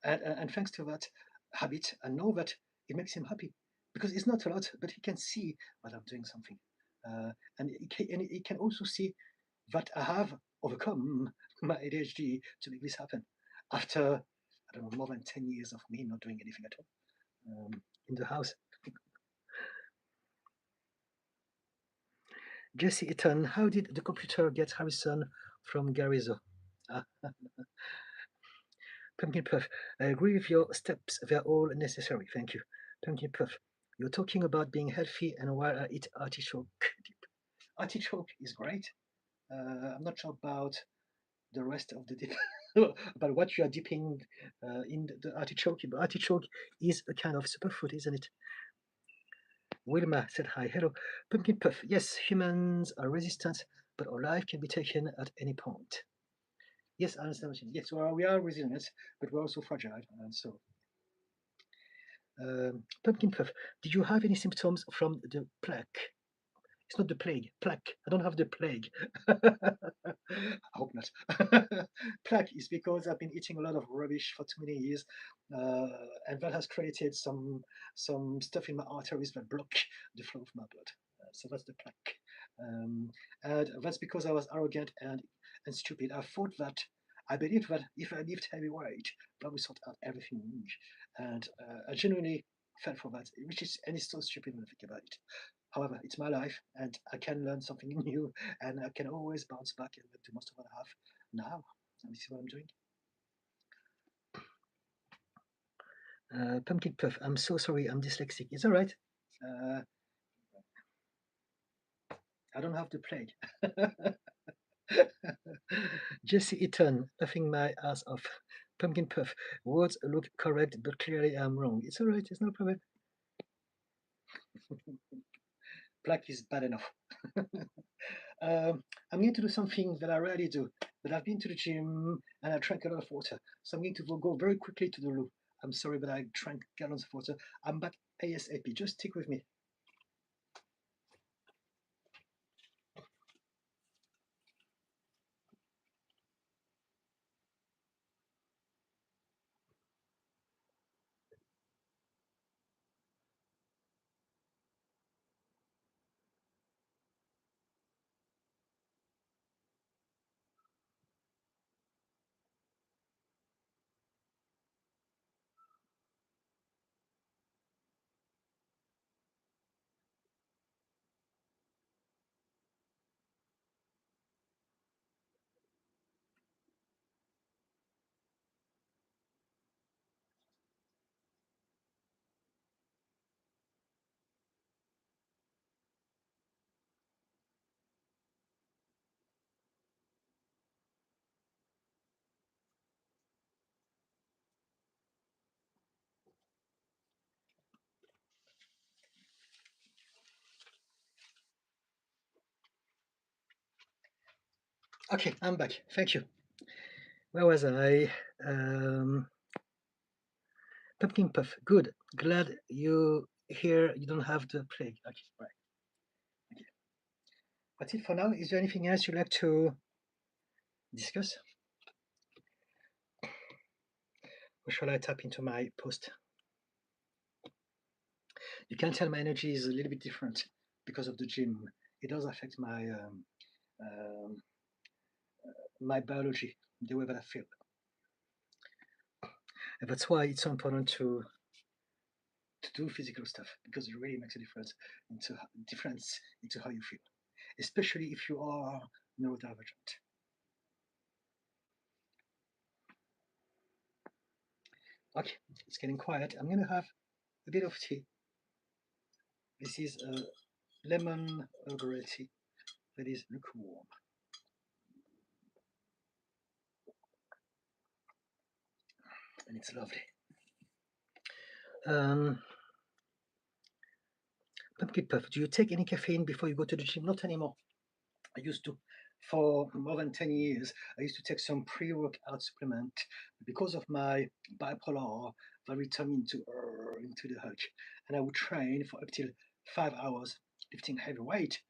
S1: and thanks to that habit, I know that it makes him happy because it's not a lot, but he can see that I'm doing something. And he can also see that I have overcome my ADHD to make this happen after, I don't know, more than 10 years of me not doing anything at all in the house. Jesse Eaton, how did the computer get Harrison from Garizo? Ah, Pumpkin Puff, I agree with your steps. They're all necessary. Thank you. Pumpkin Puff, you're talking about being healthy and while I eat artichoke. Artichoke is great. I'm not sure about the rest of the dip, about what you are dipping in the artichoke. But artichoke is a kind of superfood, isn't it? Wilma said hi. Hello. Pumpkin Puff, yes, humans are resistant, but our life can be taken at any point. Yes, I understand what you mean. Yes, well, we are resilient, but we're also fragile. And so, Pumpkin Puff, did you have any symptoms from the plaque? It's not the plague. Plaque. I don't have the plague. I hope not. Plaque is because I've been eating a lot of rubbish for too many years, uh, and that has created some stuff in my arteries that block the flow of my blood. So that's the plaque, and that's because I was arrogant and stupid. I believed that if I lift heavy weight, that would sort out everything, and I genuinely fell for that, and it's so stupid when I think about it. However, it's my life, and I can learn something new, and I can always bounce back and make the most of what I have now. And this is what I'm doing. Pumpkin Puff, I'm so sorry, I'm dyslexic. It's all right. Uh, I don't have the plague. Jesse Eaton, laughing my ass off. Pumpkin Puff, words look correct, but clearly I'm wrong. It's all right, it's no problem. Black is bad enough. I'm going to do something that I rarely do, but I've been to the gym and I drank a lot of water. So I'm going to go very quickly to the loo. I'm sorry, but I drank gallons of water. I'm back ASAP. Just stick with me. Okay, I'm back. Thank you. Where was I? Pumpkin puff. Good. Glad you here. You don't have the plague. Okay, right. Okay. That's it for now. Is there anything else you'd like to discuss? Or shall I tap into my post? You can tell my energy is a little bit different because of the gym. It does affect um, my biology, the way that I feel. And that's why it's so important to do physical stuff, because it really makes a difference into how you feel, especially if you are neurodivergent. Okay, it's getting quiet. I'm gonna have a bit of tea. This is a lemon Earl tea that is lukewarm. And it's lovely. Um, Pumpkin puff. Do you take any caffeine before you go to the gym? Not anymore. I used to, for more than 10 years, I used to take some pre-workout supplement. Because of my bipolar, that would turn me into the Hulk. And I would train for up till 5 hours, lifting heavy weight,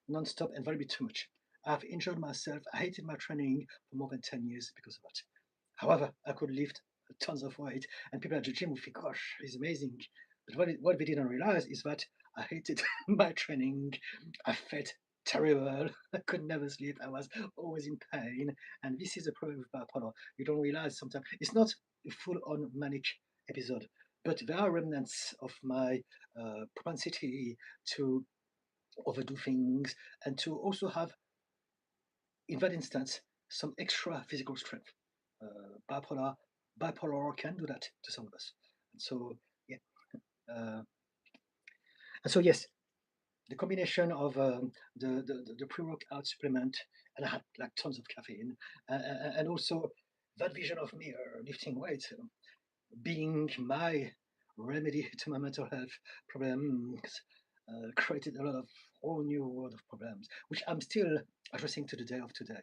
S1: non-stop, and very bit too much. I've injured myself. I hated my training for more than 10 years because of that. However, I could lift tons of weight, and people at the gym would think, gosh, he's amazing. But what they didn't realize is that I hated my training. I felt terrible. I could never sleep. I was always in pain. And this is the problem with bipolar. You don't realize sometimes it's not a full on manic episode, but there are remnants of my propensity to overdo things and to also have, in that instance, some extra physical strength. Bipolar can do that to some of us. And so, yeah. Uh, and so, yes, the combination of the pre-workout supplement, and I had like tons of caffeine, and also that vision of me lifting weights being my remedy to my mental health problems, created a lot of whole new world of problems, which I'm still addressing to the day of today.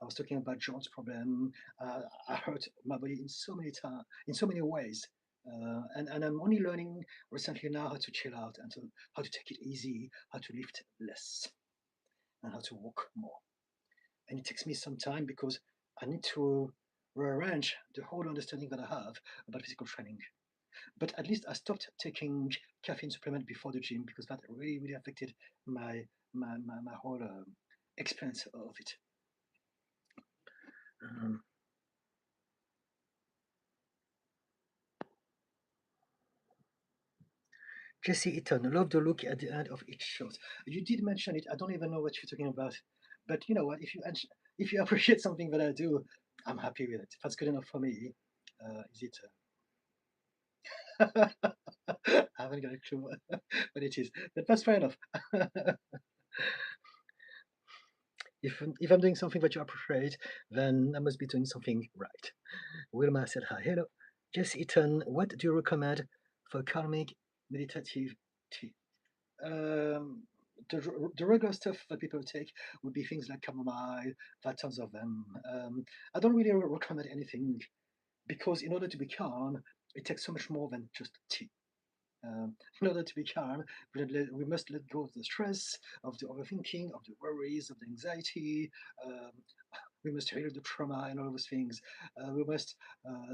S1: I was talking about John's problem. I hurt my body in so many times, in so many ways, and I'm only learning recently now how to chill out and how to take it easy, how to lift less, and how to walk more. And it takes me some time because I need to rearrange the whole understanding that I have about physical training. But at least I stopped taking caffeine supplement before the gym because that really, really affected my whole experience of it. Um, Jesse Eaton, I love the look at the end of each shot. You did mention it. I don't even know what you're talking about, but you know what? If you appreciate something that I do, I'm happy with it. If that's good enough for me, is it? I haven't got a clue what it is, but that's fair enough. If I'm doing something that you appreciate, then I must be doing something right. Wilma said hi. Hello. Jess Eaton, what do you recommend for calming meditative tea? Um, the regular stuff that people take would be things like chamomile, there are tons of them. I don't really recommend anything because in order to be calm, it takes so much more than just tea. In order to be calm, we must let go of the stress, of the overthinking, of the worries, of the anxiety. Um, we must heal the trauma and all those things. We must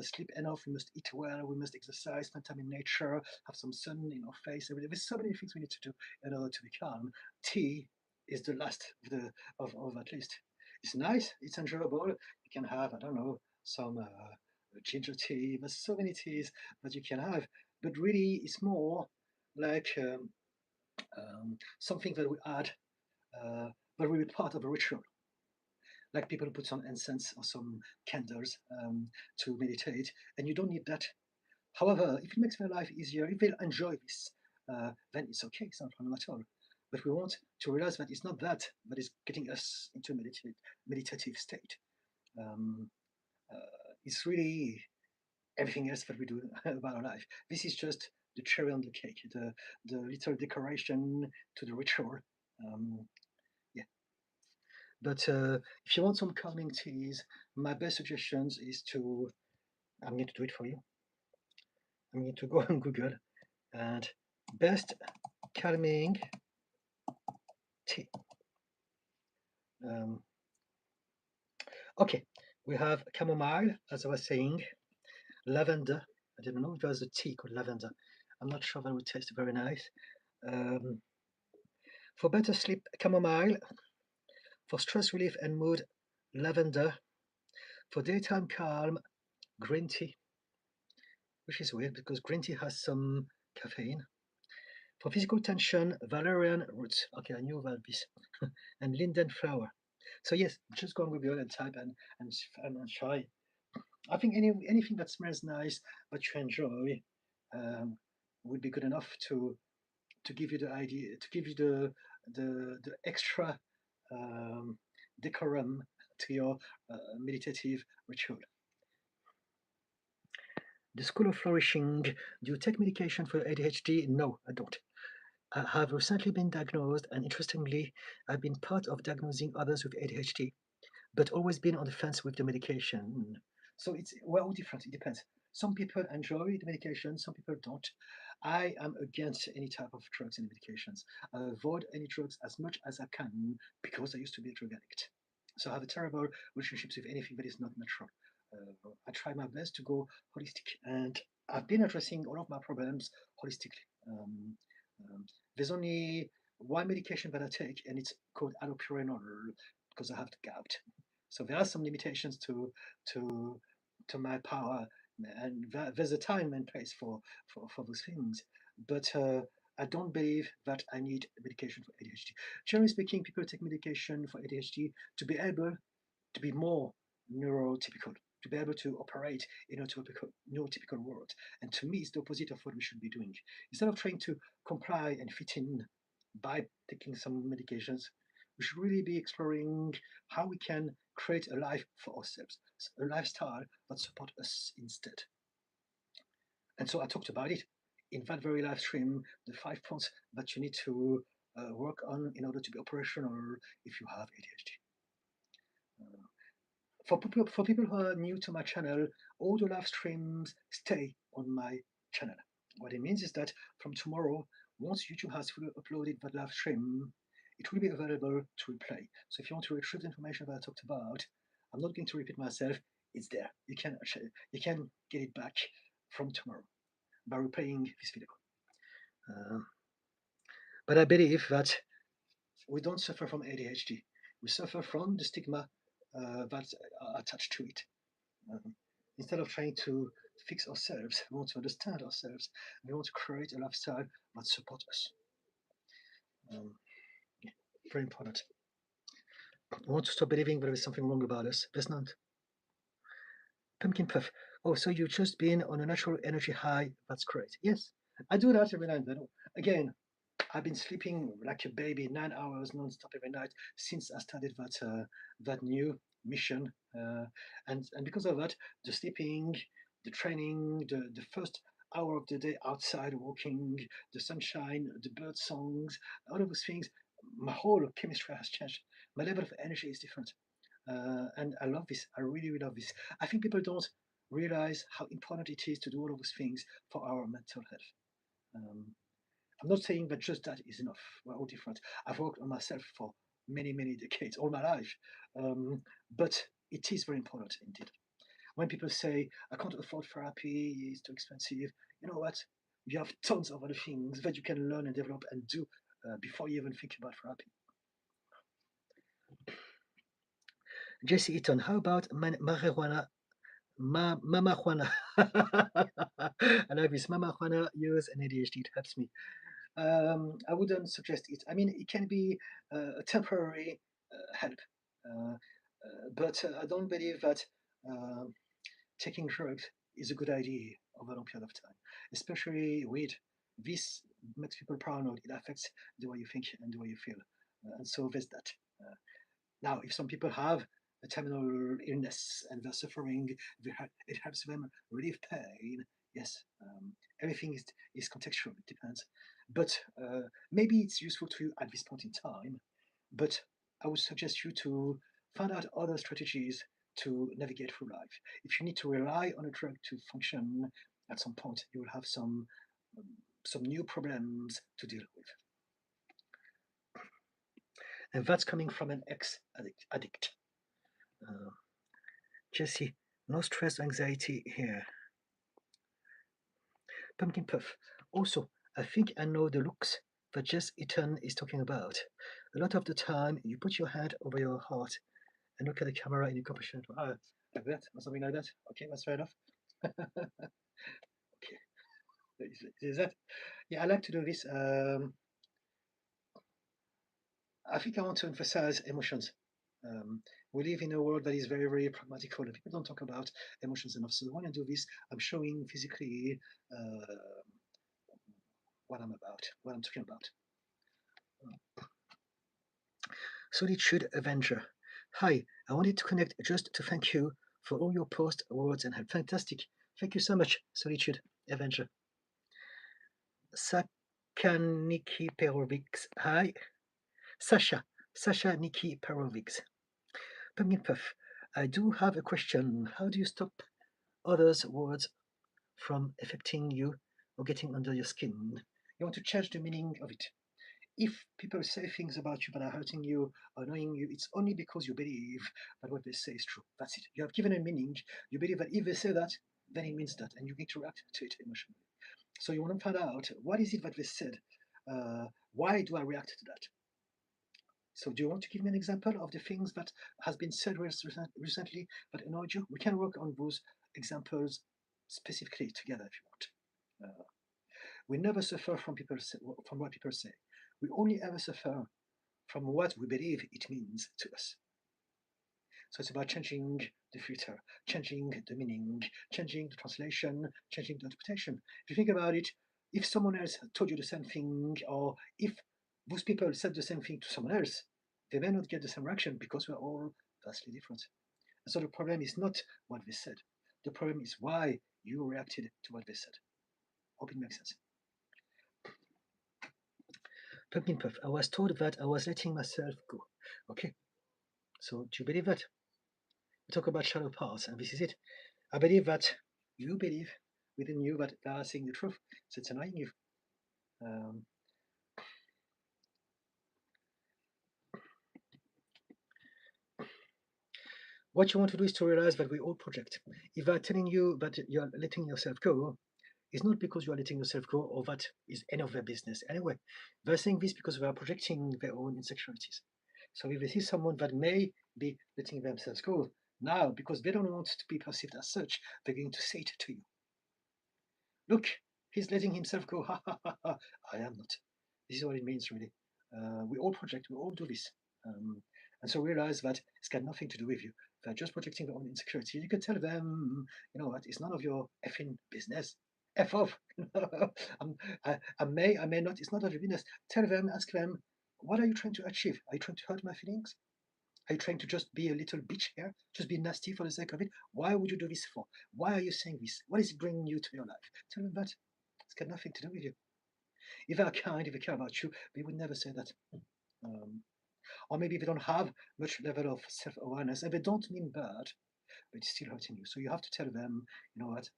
S1: sleep enough. We must eat well. We must exercise, spend time in nature, have some sun in our face. There's so many things we need to do in order to be calm. Tea is the last of that list. It's nice. It's enjoyable. You can have, I don't know, some ginger tea. There's so many teas that you can have, but really, it's more like something that we add, that will be part of a ritual. Like people put some incense or some candles to meditate, and you don't need that. However, if it makes their life easier, if they'll enjoy this, then it's okay. It's not a problem at all. But we want to realize that it's not that that is getting us into a meditative state. Um, it's really everything else that we do about our life. This is just the cherry on the cake, the little decoration to the ritual. Um, yeah. But if you want some calming teas, my best suggestions is to, I'm going to do it for you. I'm going to go on Google and best calming tea. Um, okay, we have chamomile, as I was saying, lavender. I didn't know if there was a tea called lavender. I'm not sure that would taste very nice. Um, for better sleep, chamomile. For stress relief and mood, lavender. For daytime calm, green tea, which is weird because green tea has some caffeine. For physical tension, valerian roots. Okay, I knew about this. And linden flower. So yes, just go on Google and type and try. I think anything that smells nice that you enjoy um, would be good enough to give you the idea, to give you the extra um, decorum to your meditative ritual. The School of Flourishing. Do you take medication for ADHD? No, I don't. I have recently been diagnosed, and interestingly, I've been part of diagnosing others with ADHD, but always been on the fence with the medication. So it's well different. It depends. Some people enjoy the medication, some people don't. I am against any type of drugs and medications. I avoid any drugs as much as I can because I used to be a drug addict. So I have a terrible relationships with anything that is not natural. I try my best to go holistic, and I've been addressing all of my problems holistically. Um, um, there's only one medication that I take, and it's called allopurinol because I have the gout. So there are some limitations to to my power, and there's a time and place for those things. But I don't believe that I need medication for ADHD. Generally speaking, people take medication for ADHD to be able to be more neurotypical, to be able to operate in a neurotypical world. And to me, it's the opposite of what we should be doing. Instead of trying to comply and fit in by taking some medications, we should really be exploring how we can create a life for ourselves, a lifestyle that supports us instead. And so I talked about it in that very live stream, the 5 points that you need to work on in order to be operational if you have ADHD. For people who are new to my channel, all the live streams stay on my channel. What it means is that from tomorrow, once YouTube has fully uploaded that live stream, it will be available to replay. So if you want to retrieve the information that I talked about, I'm not going to repeat myself. It's there. You can get it back from tomorrow by replaying this video. Uh, but I believe that we don't suffer from ADHD. We suffer from the stigma that's attached to it. Um, Instead of trying to fix ourselves, we want to understand ourselves. We want to create a lifestyle that supports us. Um, yeah, very important. We want to stop believing there is something wrong about us. There's not. Pumpkin puff. Oh, so you've just been on a natural energy high. That's great. Yes, I do that every night. Then again, I've been sleeping like a baby, 9 hours non-stop every night since I started that new mission, and because of that, the sleeping, the training, the first hour of the day outside walking, the sunshine, the bird songs, all of those things, my whole chemistry has changed. My level of energy is different, and I love this. I really, really love this. I think people don't realize how important it is to do all of those things for our mental health. Um, I'm not saying that just that is enough. We're all different. I've worked on myself for many, many decades, all my life. But it is very important indeed. When people say, I can't afford therapy, it's too expensive, you know what? You have tons of other things that you can learn and develop and do before you even think about therapy. Jesse Eaton, how about marijuana? Mama Juana. I like this. Mama Juana use an ADHD. It helps me. I wouldn't suggest it. I mean, it can be a temporary help, but I don't believe that uh, taking drugs is a good idea over a long period of time, especially weed. This makes people paranoid. It affects the way you think and the way you feel, and so there's that. Now, if some people have a terminal illness and they're suffering, it helps them relieve pain. Yes, everything is contextual. It depends, but maybe it's useful to you at this point in time. But I would suggest you to find out other strategies to navigate through life. If you need to rely on a drug to function, at some point you will have um, some new problems to deal with. And that's coming from an ex-addict. Jesse, no stress, anxiety here. Pumpkin Puff. Also, I think I know the looks that Jess Eaton is talking about. A lot of the time, you put your hand over your heart and look at the camera in a compassionate way. Like that, or something like that. Okay, that's fair enough. Okay, is that? Yeah, I like to do this. I think I want to emphasize emotions. We live in a world that is very, very pragmatical, and people don't talk about emotions enough. So when I do this, I'm showing physically what I'm talking about. Solitude Avenger. Hi, I wanted to connect just to thank you for all your posts, awards, and help. Fantastic. Thank you so much, Solitude Avenger. Sakaniki Perovics. Hi. Sasha Nikki Perovics. Pumpkin Puff. I do have a question. How do you stop others' words from affecting you or getting under your skin? You want to change the meaning of it. If people say things about you that are hurting you or annoying you, it's only because you believe that what they say is true. That's it. You have given a meaning. You believe that if they say that, then it means that, and you need to react to it emotionally. So you want to find out what is it that they said? Why do I react to that? So do you want to give me an example of the things that has been said recently that annoyed you? We can work on those examples specifically together if you want. We never suffer from what people say. We only ever suffer from what we believe it means to us. So it's about changing the filter, changing the meaning, changing the translation, changing the interpretation. If you think about it, if someone else told you the same thing, or if those people said the same thing to someone else, they may not get the same reaction because we're all vastly different. And so the problem is not what they said. The problem is why you reacted to what they said. Hope it makes sense. Pumpkin Puff. I was told that I was letting myself go. Okay. So do you believe that? We talk about shadow parts, and this is it. I believe that you believe within you that they are saying the truth, so it's annoying you. What you want to do is to realize that we all project. If they're telling you that you're letting yourself go, it's not because you are letting yourself go or that is any of their business. Anyway, they're saying this because they are projecting their own insecurities. So if they see someone that may be letting themselves go, now, because they don't want to be perceived as such, they're going to say it to you. Look, he's letting himself go. Ha ha ha ha. I am not. This is what it means, really. We all project, we all do this. And so realize that it's got nothing to do with you. They're just projecting their own insecurity. You can tell them, you know what, it's none of your effing business. F off. I may not, it's none of your business. Tell them, ask them, what are you trying to achieve? Are you trying to hurt my feelings? Are you trying to just be a little bitch here? Just be nasty for the sake of it? Why would you do this for? Why are you saying this? What is it bringing you to your life? Tell them that. It's got nothing to do with you. If they are kind, if they care about you, they would never say that. Or maybe they don't have much level of self-awareness and they don't mean bad, but it's still hurting you. So you have to tell them, you know what,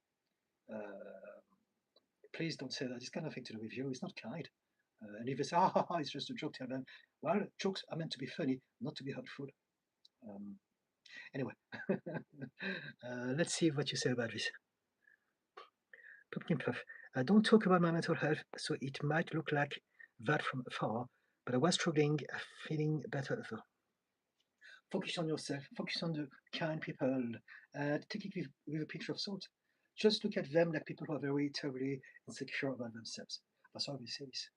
S1: please don't say that. It's got nothing to do with you. It's not kind. And if they say, it's just a joke, tell them, well, jokes are meant to be funny, not to be hurtful. Anyway, let's see what you say about this. Pumpkin Puff. I don't talk about my mental health, so it might look like that from afar, but I was struggling, feeling better though. Focus on yourself, focus on the kind people, take it with a pinch of salt. Just look at them like people who are very terribly insecure about themselves. That's why we say this.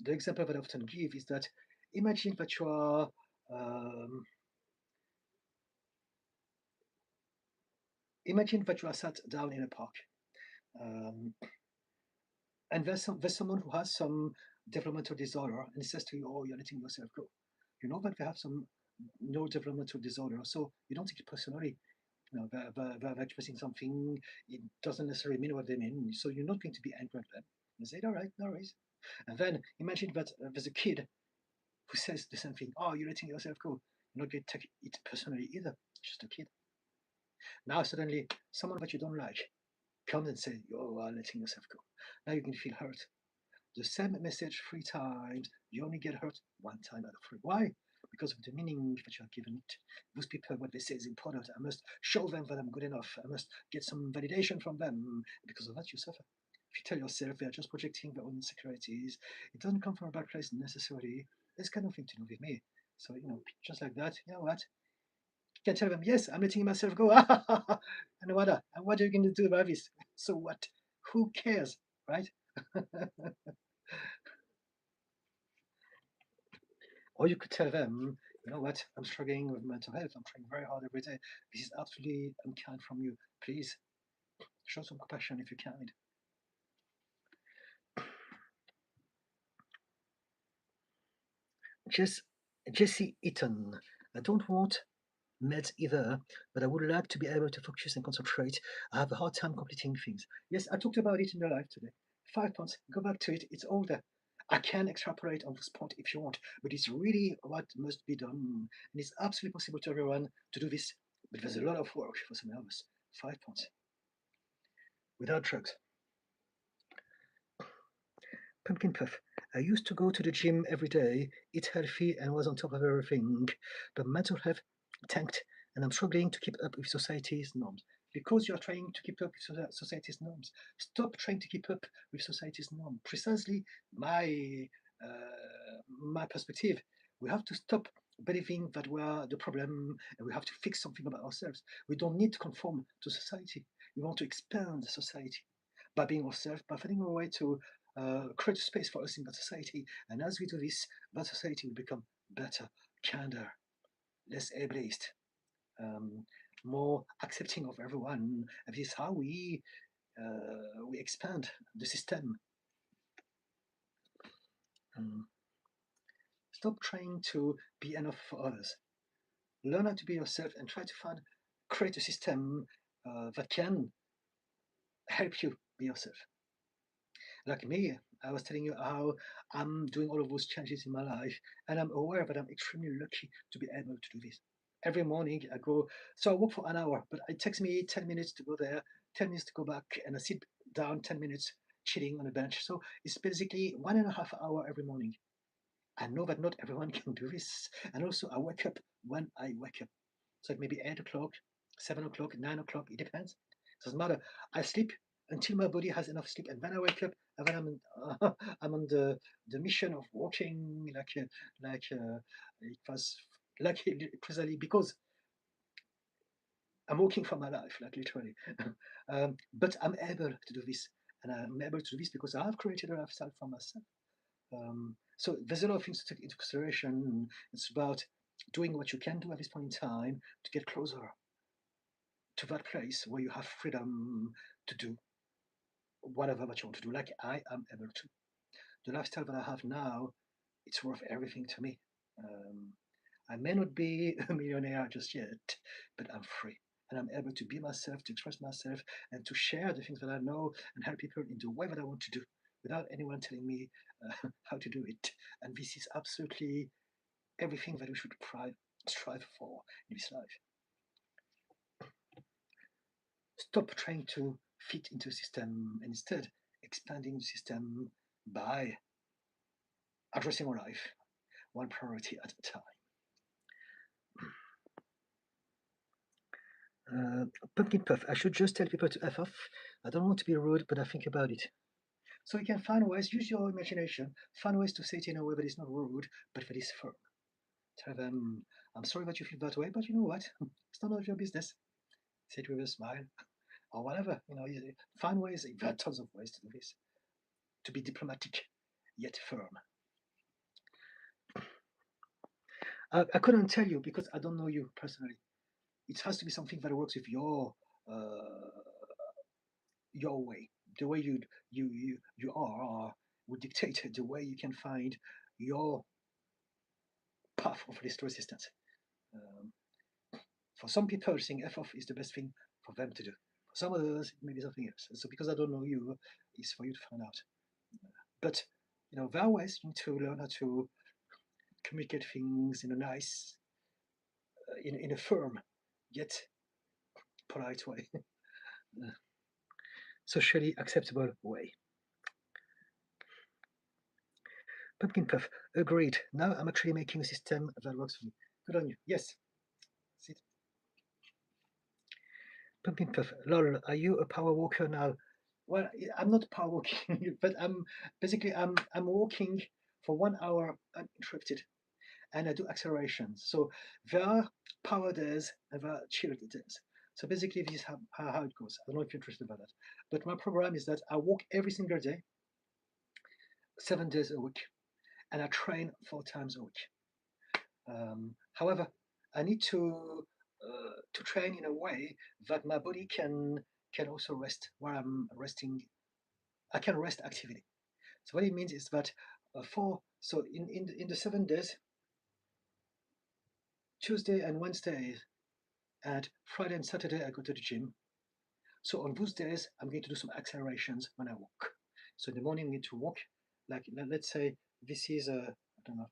S1: The example that I often give is that imagine that you are sat down in a park, and there's someone who has some developmental disorder, and says to you, "Oh, you're letting yourself go." You know that they have some neurodevelopmental disorder, so you don't take it personally. You know, they're expressing something. It doesn't necessarily mean what they mean, so you're not going to be angry at them. You say, "All right, no worries." And then imagine that there's a kid who says the same thing. Oh, you're letting yourself go. You're not going to take it personally either. It's just a kid. Now suddenly someone that you don't like comes and says, you are letting yourself go. Now you can feel hurt. The same message 3 times, you only get hurt 1 time out of 3. Why? Because of the meaning that you have given it. Those people, what they say is important. I must show them that I'm good enough. I must get some validation from them. Because of that, you suffer. If you tell yourself they are just projecting their own insecurities, it doesn't come from a bad place necessarily. There's kind of thing to do with me. So, just like that, you know what? You can tell them, yes, I'm letting myself go. And what are you going to do about this? So what? Who cares, right? Or you could tell them, you know what, I'm struggling with mental health. I'm trying very hard every day. This is absolutely unkind from you. Please show some compassion if you can. Jesse Eaton. I don't want meds either, but I would like to be able to focus and concentrate. I have a hard time completing things. Yes, I talked about it in the live today. 5 points. Go back to it. It's all there. I can extrapolate on this point if you want, but it's really what must be done. And it's absolutely possible to everyone to do this, but there's a lot of work for some of us. 5 points. Without drugs. Pumpkin Puff. I used to go to the gym every day, eat healthy, and was on top of everything. But mental health tanked, and I'm struggling to keep up with society's norms. Because you're trying to keep up with society's norms, stop trying to keep up with society's norms. Precisely my perspective. We have to stop believing that we are the problem and we have to fix something about ourselves. We don't need to conform to society. We want to expand society by being ourselves, by finding a way to create a space for us in that society. And as we do this, that society will become better, kinder, less ableist, more accepting of everyone. And this is how we expand the system. Stop trying to be enough for others. Learn how to be yourself and try to create a system that can help you be yourself. Like me, I was telling you how I'm doing all of those changes in my life, and I'm aware that I'm extremely lucky to be able to do this. Every morning I go, so I walk for an hour, but it takes me 10 minutes to go there, 10 minutes to go back, and I sit down 10 minutes chilling on a bench. So it's basically 1.5 hours every morning. I know that not everyone can do this. And also, I wake up when I wake up. So it may be 8 o'clock, 7 o'clock, 9 o'clock, it depends. It doesn't matter. I sleep until my body has enough sleep, and then I wake up, and then I'm on the mission of walking it was like precisely because I'm walking for my life, like literally. But I'm able to do this, and I'm able to do this because I have created a lifestyle for myself. So there's a lot of things to take into consideration. It's about doing what you can do at this point in time to get closer to that place where you have freedom to do whatever that you want to do, like I am able to. The lifestyle that I have now, it's worth everything to me. Um, I may not be a millionaire just yet, but I'm free. And I'm able to be myself, to express myself, and to share the things that I know and help people in the way that I want to do without anyone telling me how to do it. And this is absolutely everything that we should strive for in this life. Stop trying to fit into a system and instead expanding the system by addressing our life one priority at a time. Pumpkin Puff, I should just tell people to F off. I don't want to be rude, but I think about it. So you can find ways, use your imagination, find ways to say it in a way that is not rude, but that is firm. Tell them, I'm sorry that you feel that way, but you know what? It's none of your business. Say it with a smile or whatever. Find ways, there are tons of ways to do this. To be diplomatic, yet firm. I couldn't tell you because I don't know you personally. It has to be something that works with your way. The way you are would dictate the way you can find your path of least resistance. Um, for some people, saying F off is the best thing for them to do. For some others, it may be something else. So because I don't know you, it's for you to find out. But there are ways to learn how to communicate things in a nice, in a firm, yet polite way, socially acceptable way. Pumpkin puff, agreed. Now I'm actually making a system that works for me. Good on you. Yes. Sit. Pumpkin puff, lol, are you a power walker now? Well, I'm not power walking, but I'm walking for 1 hour uninterrupted, and I do accelerations. So there are power days and there are chill days. So basically, this is how it goes. I don't know if you're interested about that, but my program is that I walk every single day, 7 days a week, and I train 4 times a week. However, I need to train in a way that my body can also rest while I'm resting. I can rest actively. So what it means is that in the 7 days, Tuesday and Wednesday and Friday and Saturday I go to the gym. So on those days I'm going to do some accelerations when I walk. So in the morning I need to walk, like let's say this is a, I don't know.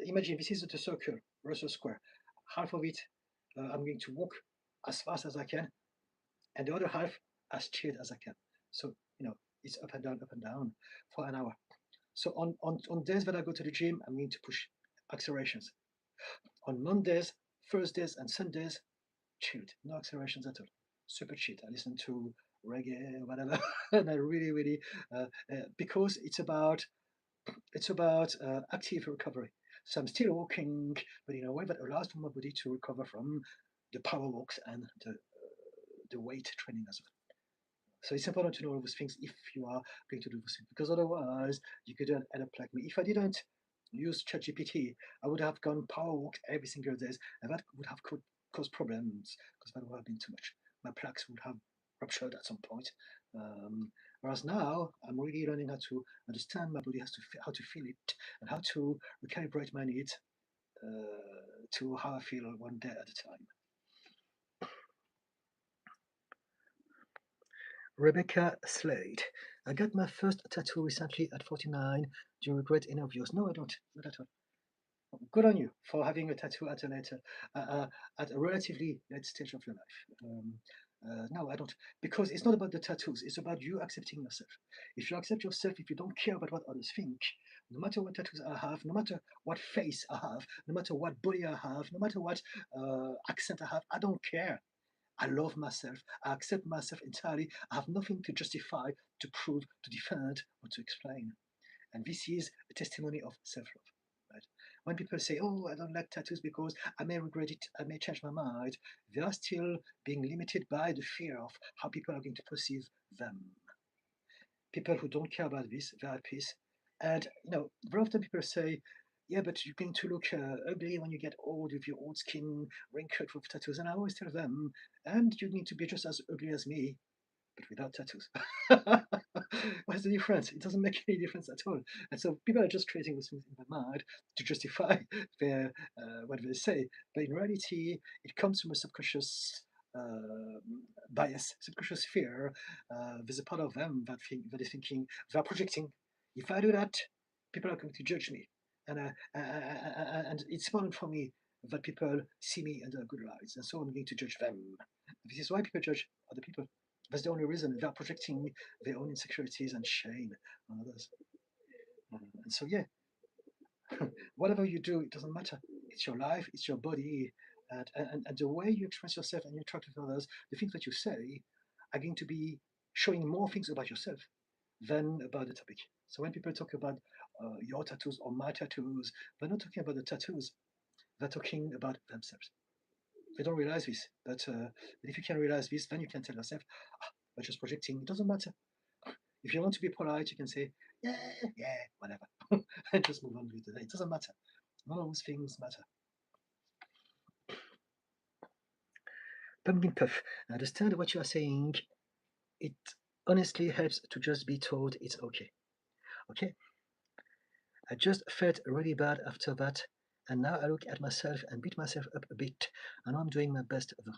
S1: Imagine this is the circle, Russell Square. Half of it I'm going to walk as fast as I can, and the other half as chilled as I can. So it's up and down for an hour. So on days that I go to the gym, I'm going to push accelerations. On Mondays, Thursdays, and Sundays, chilled, no accelerations at all. Super chilled. I listen to reggae, whatever, and I really, because it's about active recovery. So I'm still walking, but in a way that allows for my body to recover from the power walks and the weight training as well. So it's important to know all those things if you are going to do those things, because otherwise you could end up like me. If I didn't use ChatGPT, I would have gone power walk every single day, and that would have caused problems because that would have been too much. My plaques would have ruptured at some point. Whereas now I'm really learning how to understand my body, how to feel it, and how to recalibrate my needs to how I feel one day at a time. Rebecca Slade. I got my first tattoo recently at 49. Do you regret any of yours? No, I don't. Not at all. Good on you for having a tattoo at a relatively late stage of your life. No, I don't. Because it's not about the tattoos. It's about you accepting yourself. If you accept yourself, if you don't care about what others think, no matter what tattoos I have, no matter what face I have, no matter what body I have, no matter what accent I have, I don't care. I love myself. I accept myself entirely. I have nothing to justify, to prove, to defend, or to explain. And this is a testimony of self-love. Right? When people say, "Oh, I don't like tattoos because I may regret it, I may change my mind," they are still being limited by the fear of how people are going to perceive them. People who don't care about this, they're at peace. And very often people say, "Yeah, but you're going to look ugly when you get old with your old skin wrinkled with tattoos." And I always tell them, "And you need to be just as ugly as me, but without tattoos." What's the difference? It doesn't make any difference at all. And so people are just creating those things in their mind to justify what they say. But in reality, it comes from a subconscious uh, bias, subconscious fear. There's a part of them that is thinking, they're projecting. If I do that, people are going to judge me. And it's important for me that people see me under good lights. And so I'm going to judge them. This is why people judge other people. That's the only reason. They are projecting their own insecurities and shame on others. And so, yeah, whatever you do, it doesn't matter. It's your life, it's your body, and the way you express yourself and you interact with others, the things that you say are going to be showing more things about yourself than about the topic. So when people talk about your tattoos or my tattoos, they're not talking about the tattoos, they're talking about themselves. They don't realize this, but if you can realize this, then you can tell yourself, we're just projecting. It doesn't matter. If you want to be polite, you can say, yeah, yeah, whatever, and just move on with the day. It doesn't matter. None of those things matter. Pumpkin puff. I understand what you are saying. It honestly helps to just be told it's okay. Okay? I just felt really bad after that, and now I look at myself and beat myself up a bit. I know I'm doing my best though.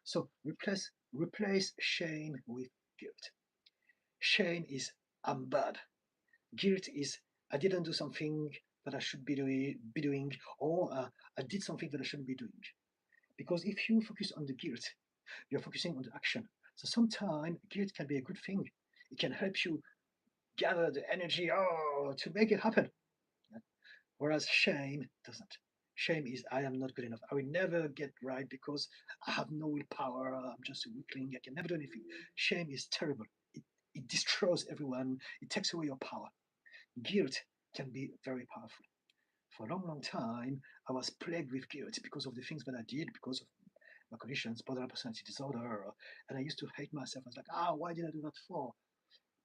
S1: So replace shame with guilt. Shame is I'm bad. Guilt is I didn't do something that I should be doing, or I did something that I shouldn't be doing. Because if you focus on the guilt, you're focusing on the action. So sometimes guilt can be a good thing. It can help you gather the energy to make it happen. Whereas shame doesn't. Shame is I am not good enough. I will never get right because I have no willpower. I'm just a weakling. I can never do anything. Shame is terrible. It destroys everyone. It takes away your power. Guilt can be very powerful. For a long, long time, I was plagued with guilt because of the things that I did, because of my conditions, borderline personality disorder, and I used to hate myself. I was like, why did I do that for?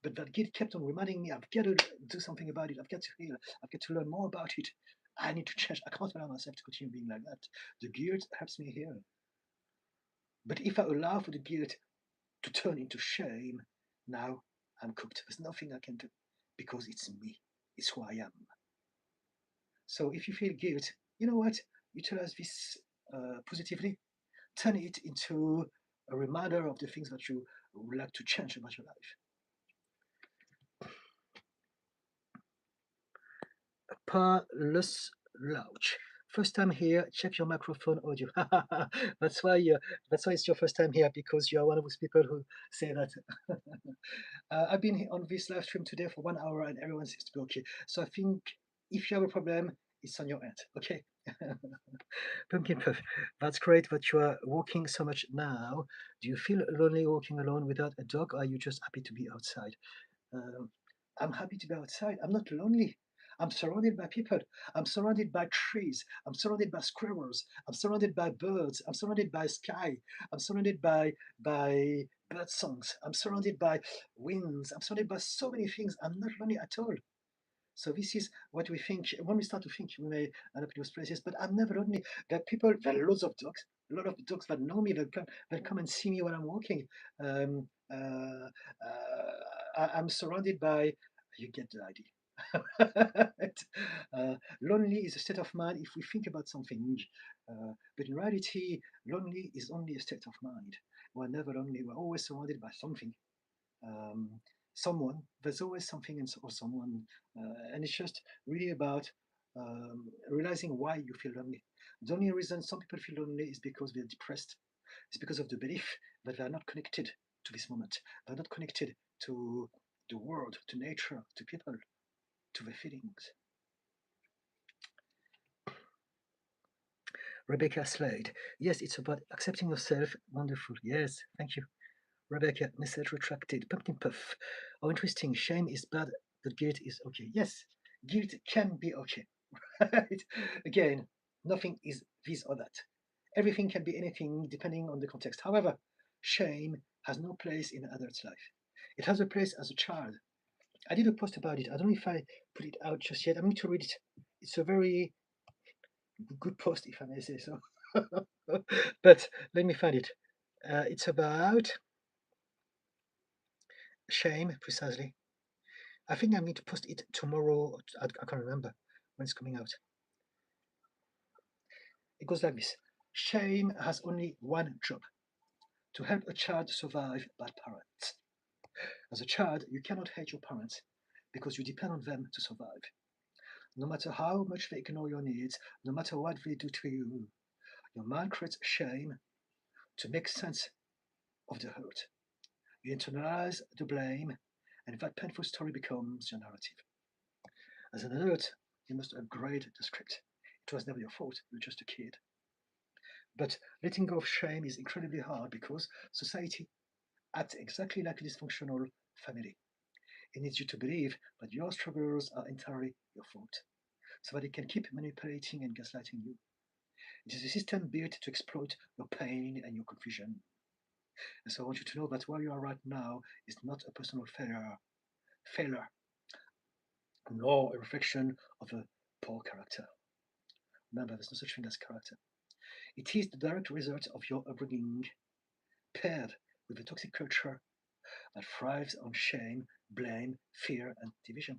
S1: But that guilt kept on reminding me, I've got to do something about it. I've got to heal. I've got to learn more about it. I need to change. I can't allow myself to continue being like that. The guilt helps me heal. But if I allow for the guilt to turn into shame, now I'm cooked. There's nothing I can do because it's me. It's who I am. So if you feel guilt, you know what? Utilize this positively. Turn it into a reminder of the things that you would like to change about your life. Parlous Louch. First time here, check your microphone audio. that's why it's your first time here, because you are one of those people who say that. I've been on this live stream today for 1 hour and everyone seems to be okay. So I think if you have a problem, it's on your end. Okay. Pumpkin Puff, that's great that you are walking so much now. Do you feel lonely walking alone without a dog, or are you just happy to be outside? I'm happy to be outside. I'm not lonely. I'm surrounded by people. I'm surrounded by trees. I'm surrounded by squirrels. I'm surrounded by birds. I'm surrounded by sky. I'm surrounded by bird songs. I'm surrounded by winds. I'm surrounded by so many things. I'm not lonely at all. So this is what we think when we start to think we may end up in those places. But I'm never lonely. There are loads of dogs, a lot of dogs that know me, that come and see me when I'm walking. Um, uh, I'm surrounded by. You get the idea. Lonely is a state of mind if we think about something, but in reality, lonely is only a state of mind. We're never lonely. We're always surrounded by something. Um, Someone. There's always something or someone, and it's just really about realizing why you feel lonely. The only reason some people feel lonely is because they're depressed. It's because of the belief that they're not connected to this moment. They're not connected to the world, to nature, to people, to their feelings. Rebecca Slade. Yes, it's about accepting yourself. Wonderful. Yes, thank you. Rebecca, message retracted. Pumpkin Puff. Oh, interesting. Shame is bad, but guilt is okay. Yes, guilt can be okay. Again, nothing is this or that. Everything can be anything depending on the context. However, shame has no place in an adult's life. It has a place as a child. I did a post about it. I don't know if I put it out just yet. I'm going to read it. It's a very good post, if I may say so. But let me find it. It's about shame, precisely. I think I'm going to post it tomorrow. I can't remember when it's coming out. It goes like this. Shame has only one job: to help a child survive bad parents. As a child, you cannot hate your parents because you depend on them to survive. No matter how much they ignore your needs, no matter what they do to you, your mind creates shame to make sense of the hurt. You internalize the blame, and that painful story becomes your narrative. As an adult, you must upgrade the script. It was never your fault, you were just a kid. But letting go of shame is incredibly hard because society acts exactly like a dysfunctional family. It needs you to believe that your struggles are entirely your fault, so that it can keep manipulating and gaslighting you. It is a system built to exploit your pain and your confusion. And so I want you to know that where you are right now is not a personal failure, nor a reflection of a poor character. Remember, there's no such thing as character. It is the direct result of your upbringing, paired with a toxic culture that thrives on shame, blame, fear, and division.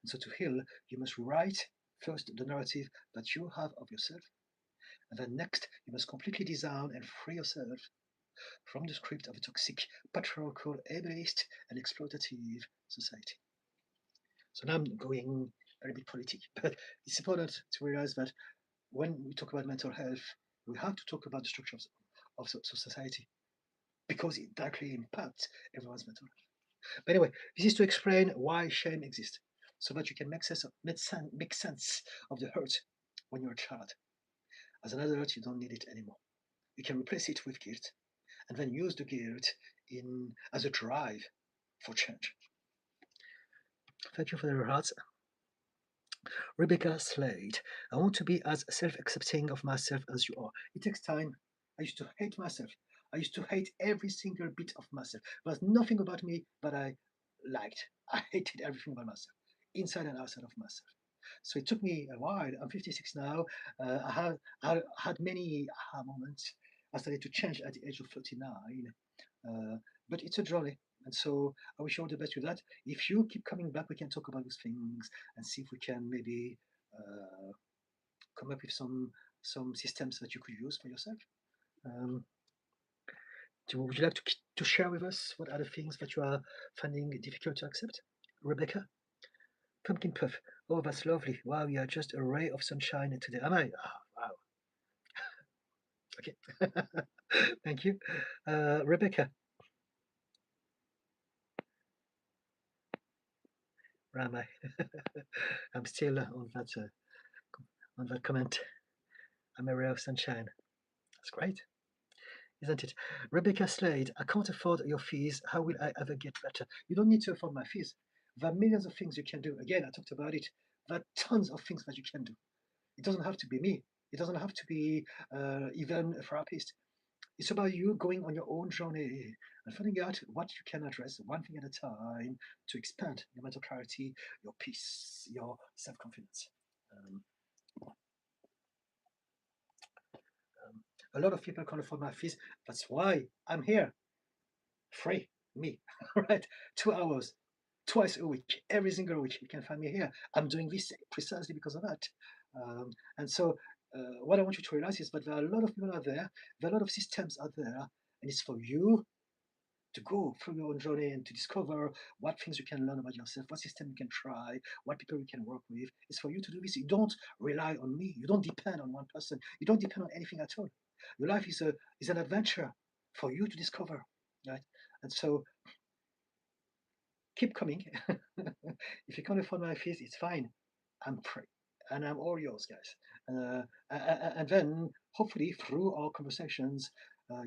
S1: And so to heal, you must rewrite first the narrative that you have of yourself, and then next, you must completely disarm and free yourself from the script of a toxic, patriarchal, ableist, and exploitative society. So now I'm going very big politic. But it's important to realize that when we talk about mental health, we have to talk about the structure of society because it directly impacts everyone's mental health. But anyway, this is to explain why shame exists, so that you can make sense of the hurt when you're a child. As an adult, you don't need it anymore. You can replace it with guilt, and then use the guilt as a drive for change. Thank you for your hearts. Rebecca Slade. I want to be as self-accepting of myself as you are. It takes time. I used to hate myself. I used to hate every single bit of myself. There was nothing about me that I liked. I hated everything about myself, inside and outside of myself. So it took me a while. I'm 56 now. I had many aha moments. I started to change at the age of 39. But it's a journey. And so I wish you all the best with that. If you keep coming back, we can talk about these things and see if we can maybe uh, come up with some systems that you could use for yourself. Um, would you like to share with us what are the things that you are finding difficult to accept? Rebecca? Pumpkin Puff. Oh, that's lovely. Wow, you are just a ray of sunshine today. Am I? Oh, wow. Okay. Thank you. Rebecca. Where am I? I'm still on that comment. I'm a ray of sunshine. That's great, isn't it? Rebecca Slade, I can't afford your fees. How will I ever get better? You don't need to afford my fees. There are millions of things you can do. Again, I talked about it. There are tons of things that you can do. It doesn't have to be me. It doesn't have to be even a therapist. It's about you going on your own journey and finding out what you can address one thing at a time to expand your mental clarity, your peace, your self confidence. Um, a lot of people can't afford my fees. That's why I'm here. Free, me, right? 2 hours, twice a week, every single week. You can find me here. I'm doing this precisely because of that. And so, what I want you to realize is that there are a lot of people out there, there are a lot of systems out there, and it's for you to go through your own journey and to discover what things you can learn about yourself, what system you can try, what people you can work with. It's for you to do this. You don't rely on me. You don't depend on one person. You don't depend on anything at all. Your life is an adventure for you to discover, right? And so keep coming. If you can't afford my fees, it's fine. I'm free, and I'm all yours, guys. And then hopefully through our conversations,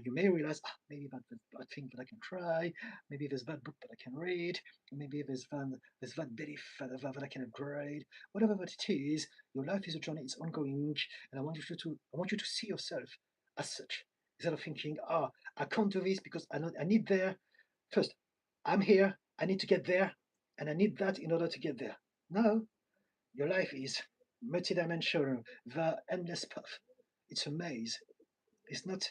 S1: you may realize maybe that thing that I can try, maybe there's that book that I can read, maybe there's that belief that I can upgrade. Whatever that it is, your life is a journey. It's ongoing, and I want you to see yourself as such instead of thinking, I can't do this because I need there. First, I'm here. I need to get there, and I need that in order to get there. No, your life is multidimensional, the endless path. It's a maze. It's not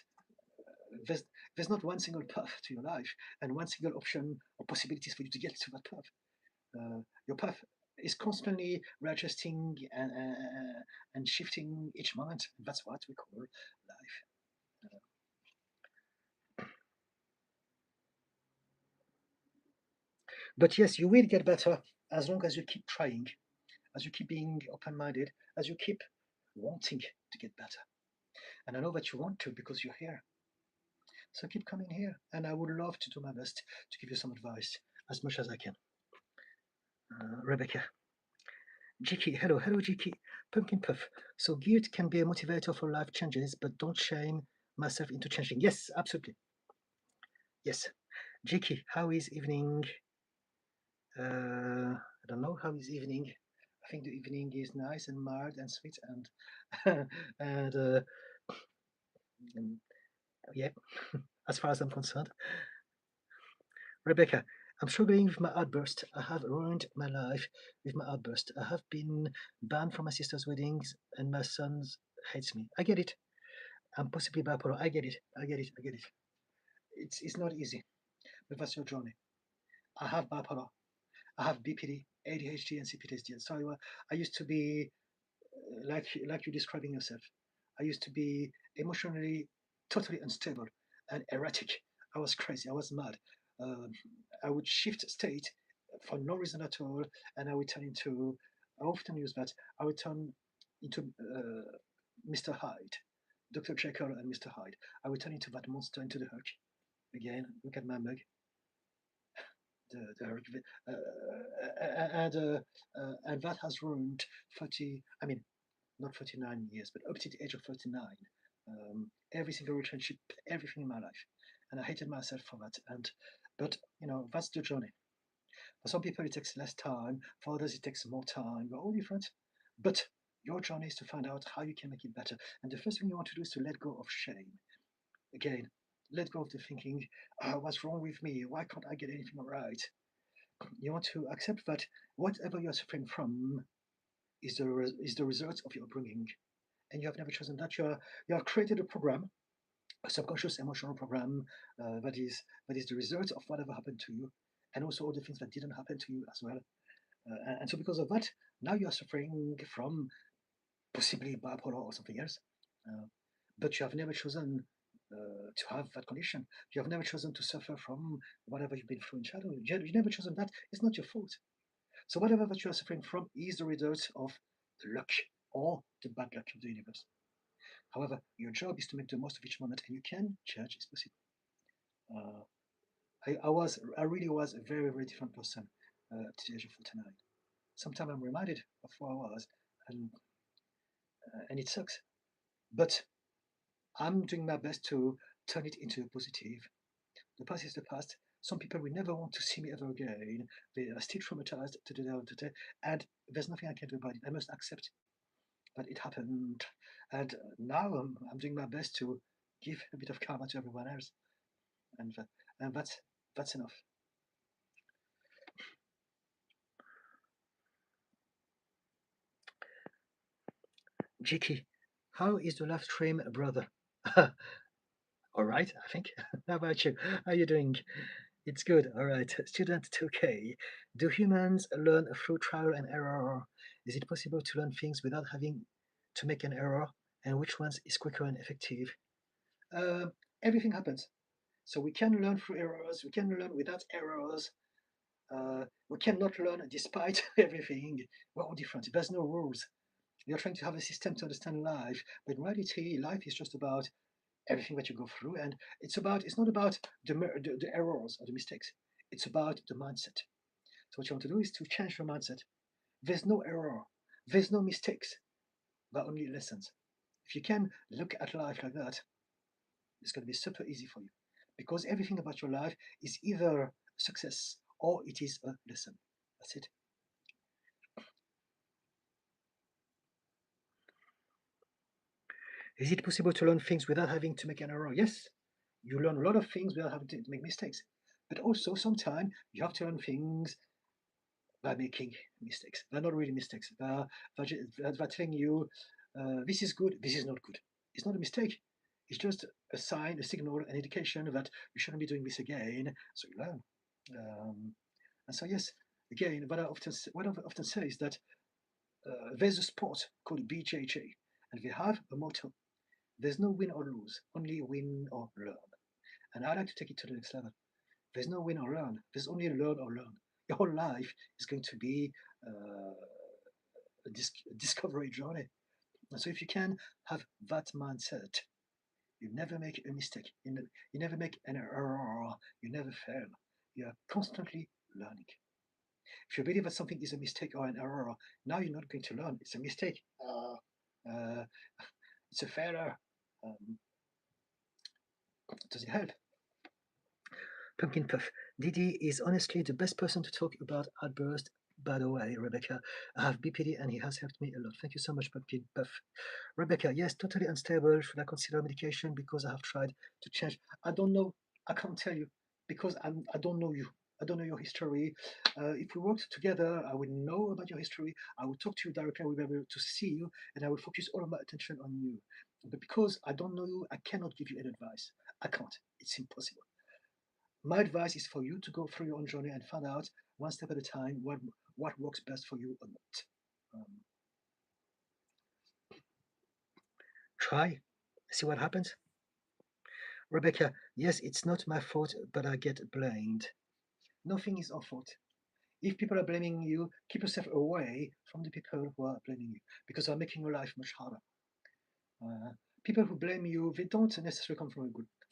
S1: there's there's not one single path to your life and one single option or possibilities for you to get to that path. Your path is constantly readjusting and shifting each moment. That's what we call life. But yes, you will get better as long as you keep trying, as you keep being open minded, as you keep wanting to get better. And I know that you want to because you're here. So keep coming here. And I would love to do my best to give you some advice as much as I can. Rebecca. Jiki, hello, Jiki. Pumpkin Puff. So guilt can be a motivator for life changes, but don't shame myself into changing. Yes, absolutely. Yes. Jiki, how is evening? I don't know how is evening. I think the evening is nice and mild and sweet and and yeah, as far as I'm concerned. Rebecca, I'm struggling with my outburst. I have ruined my life with my outburst. I have been banned from my sister's weddings and my son hates me. I get it. I'm possibly bipolar. I get it. I get it. I get it. It's not easy, but that's your journey. I have bipolar. I have BPD, ADHD, and CPTSD. And so I used to be like you describing yourself. I used to be emotionally totally unstable and erratic. I was crazy. I was mad. Um, I would shift state for no reason at all, and I would turn into I often use that. I would turn into Mr. Hyde, Dr. Jekyll and Mr. Hyde. I would turn into that monster, into the Hulk. Again, look at my mug. The Hulk. And that has ruined 30, I mean, not 39 years, but up to the age of 39. Every single relationship, everything in my life. And I hated myself for that. But, that's the journey. For some people, it takes less time. For others, it takes more time. We're all different. But your journey is to find out how you can make it better. And the first thing you want to do is to let go of shame. Again, let go of the thinking, what's wrong with me? Why can't I get anything right? You want to accept that whatever you're suffering from is the result of your upbringing. And you have never chosen that. You have created a program, a subconscious emotional program that is the result of whatever happened to you, and also all the things that didn't happen to you as well. And so because of that, now you are suffering from possibly bipolar or something else. Uh, but you have never chosen to have that condition. You have never chosen to suffer from whatever you've been through in childhood. You never chosen that. It's not your fault. So whatever that you are suffering from is the result of the luck or the bad luck of the universe. However, your job is to make the most of each moment, and you can change. It's possible. Uh, I really was a very, very different person at the age of 49. Sometimes I'm reminded of who I was, and it sucks. But I'm doing my best to turn it into a positive. The past is the past. Some people will never want to see me ever again. They are still traumatized today, and there's nothing I can do about it. I must accept that it happened. And now I'm doing my best to give a bit of karma to everyone else, and and that's enough. Jiki, how is the live stream, brother? All right, I think. How about you? How are you doing? It's good. All right. Student 2K. Do humans learn through trial and error? Is it possible to learn things without having to make an error? And which ones is quicker and effective? Uh, Everything happens. So we can learn through errors. We can learn without errors. We cannot learn despite everything. We're all different. There's no rules. You're trying to have a system to understand life, but in reality, life is just about everything that you go through, and it's not about the errors or the mistakes. It's about the mindset. So what you want to do is to change your mindset. There's no error, there's no mistakes, but only lessons. If you can look at life like that, it's going to be super easy for you, because everything about your life is either success or it is a lesson. That's it. Is it possible to learn things without having to make an error? Yes. You learn a lot of things without having to make mistakes. But also, sometimes you have to learn things by making mistakes. They're not really mistakes. They're telling you this is good, this is not good. It's not a mistake. It's just a sign, a signal, an indication that you shouldn't be doing this again. So you learn. Um, and so, yes, again, what I often say is that there's a sport called BJJ, and they have a motto: there's no win or lose, only win or learn. And I like to take it to the next level. There's no win or learn. There's only learn or learn. Your whole life is going to be a discovery journey. And so if you can have that mindset, you never make a mistake. You never make an error. You never fail. You are constantly learning. If you believe that something is a mistake or an error, now you're not going to learn. It's a mistake. Uh, it's a failure. Um, does it help? Pumpkin Puff. Didi is honestly the best person to talk about outburst. By the way, Rebecca, I have BPD and he has helped me a lot. Thank you so much, Pumpkin Puff. Rebecca, yes, totally unstable. Should I consider medication because I have tried to change? I don't know. I can't tell you because I don't know you. I don't know your history. If we worked together, I would know about your history. I would talk to you directly. I would be able to see you, and I would focus all of my attention on you. But because I don't know you, I cannot give you any advice. I can't. It's impossible. My advice is for you to go through your own journey and find out one step at a time what works best for you or not. Um, Try, see what happens. Rebecca, yes, it's not my fault, but I get blamed. Nothing is our fault. If people are blaming you, keep yourself away from the people who are blaming you, because they're making your life much harder. People who blame you, they don't necessarily come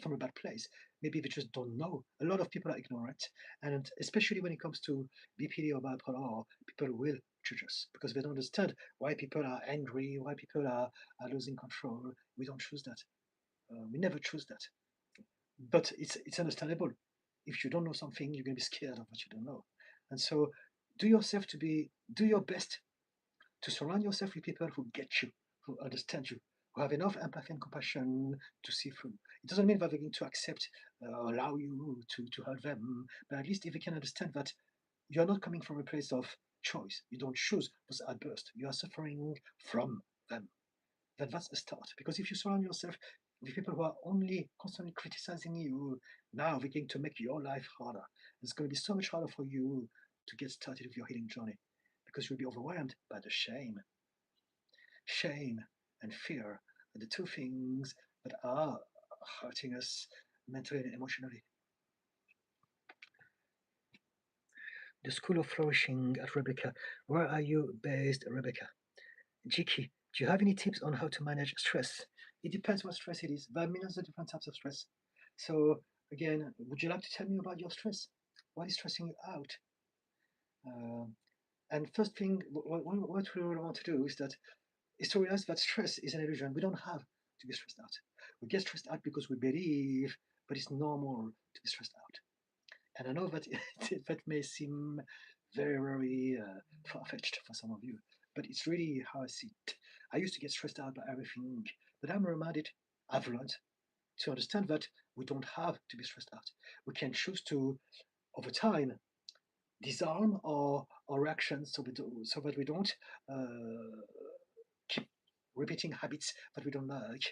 S1: from a bad place. Maybe they just don't know. A lot of people are ignorant, and especially when it comes to BPD or bipolar, people will judge us because they don't understand why people are angry, why people are losing control. We don't choose that. We never choose that. But it's understandable. If you don't know something, you're gonna be scared of what you don't know. And so do your best to surround yourself with people who get you, who understand you, who have enough empathy and compassion to see through. It doesn't mean that they're going to accept or allow you to hurt them, but at least if they can understand that you're not coming from a place of choice, you don't choose those outbursts, you are suffering from them. That's a start. Because if you surround yourself with people who are only constantly criticizing you, now they're going to make your life harder. It's going to be so much harder for you to get started with your healing journey because you'll be overwhelmed by the shame. Shame and fear are the two things that are hurting us mentally and emotionally. The School of Flourishing at Rebecca. Where are you based, Rebecca? Jiki, do you have any tips on how to manage stress? It depends what stress it is. There are millions of different types of stress. So, again, would you like to tell me about your stress? What is stressing you out? Uh, and first thing, what we want to do is to realize that stress is an illusion. We don't have to be stressed out. We get stressed out because we believe, but it's normal to be stressed out. And I know that that may seem very far-fetched for some of you, but it's really how I see it. I used to get stressed out by everything, but I'm reminded, I've learned to understand that we don't have to be stressed out. We can choose to, over time, disarm our reactions so that we don't uh, keep repeating habits that we don't like.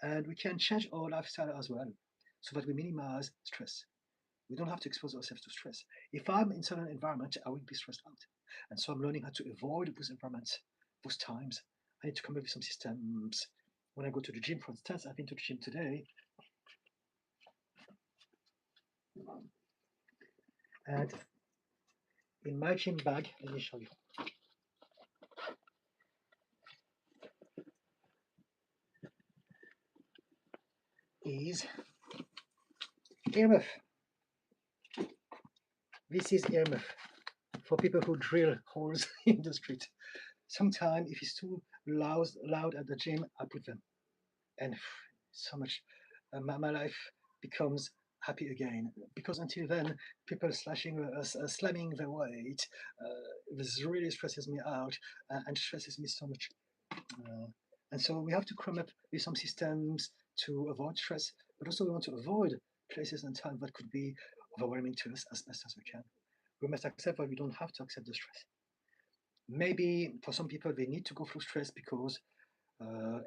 S1: And we can change our lifestyle as well so that we minimize stress. We don't have to expose ourselves to stress. If I'm in certain environment, I will be stressed out. And so I'm learning how to avoid those environments, those times. I need to come up with some systems. When I go to the gym, for instance, I've been to the gym today, and in my gym bag, let me show you, is earmuff. This is earmuff for people who drill holes in the street. Sometimes, if it's too loud at the gym, I put them. And so much, my life becomes happy again. Because until then, people slamming their weight, this really stresses me out and stresses me so much. Uh, and so we have to come up with some systems to avoid stress, but also we want to avoid places and time that could be overwhelming to us as best as we can. We must accept that we don't have to accept the stress. Maybe for some people, they need to go through stress because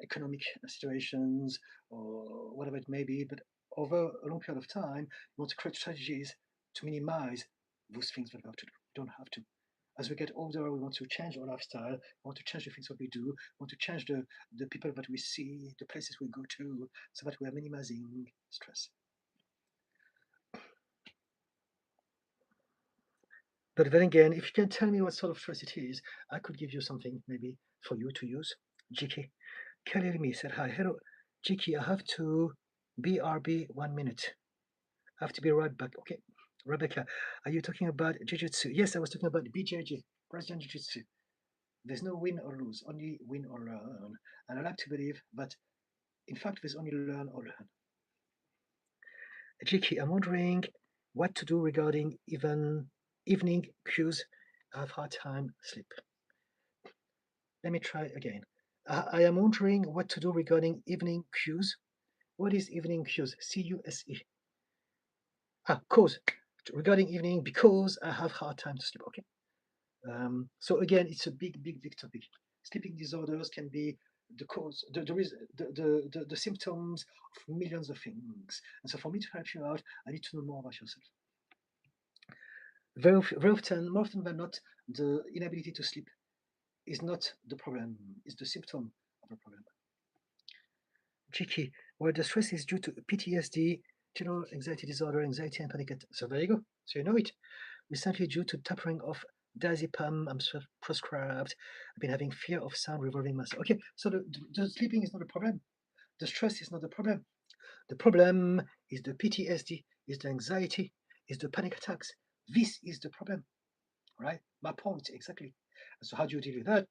S1: economic situations or whatever it may be, but over a long period of time, you want to create strategies to minimize those things that we have to do. We don't have to. As we get older, we want to change our lifestyle, we want to change the things that we do, we want to change the people that we see, the places we go to, so that we are minimizing stress. But then again, if you can tell me what sort of stress it is, I could give you something maybe for you to use. GK. Kalirmi said, hi, hello. GK, I have to BRB 1 minute. I have to be right back. Okay. Rebecca, are you talking about Jiu-Jitsu? Yes, I was talking about BJJ, Brazilian Jiu-Jitsu. There's no win or lose, only win or learn. And I like to believe that, in fact, there's only learn or learn. GK, I'm wondering what to do regarding evening cues. I have hard time sleep. Let me try again. I am wondering what to do regarding evening cues. What is evening cues? CUSE. Cause. Regarding evening, because I have hard time to sleep. Okay. So again, it's a big topic. Sleeping disorders can be the cause, the symptoms of millions of things. And so for me to help you out, I need to know more about yourself. Very often, more often than not, the inability to sleep is not the problem, it's the symptom of the problem. Cheeky, well, the stress is due to PTSD, general anxiety disorder, anxiety and panic attack. So there you go. So you know it. Recently, due to tapering off diazepam, I'm prescribed. I've been having fear of sound revolving myself. Okay, so the sleeping is not a problem. The stress is not the problem. The problem is the PTSD, is the anxiety, is the panic attacks. This is the problem, right? My point, exactly. So how do you deal with that?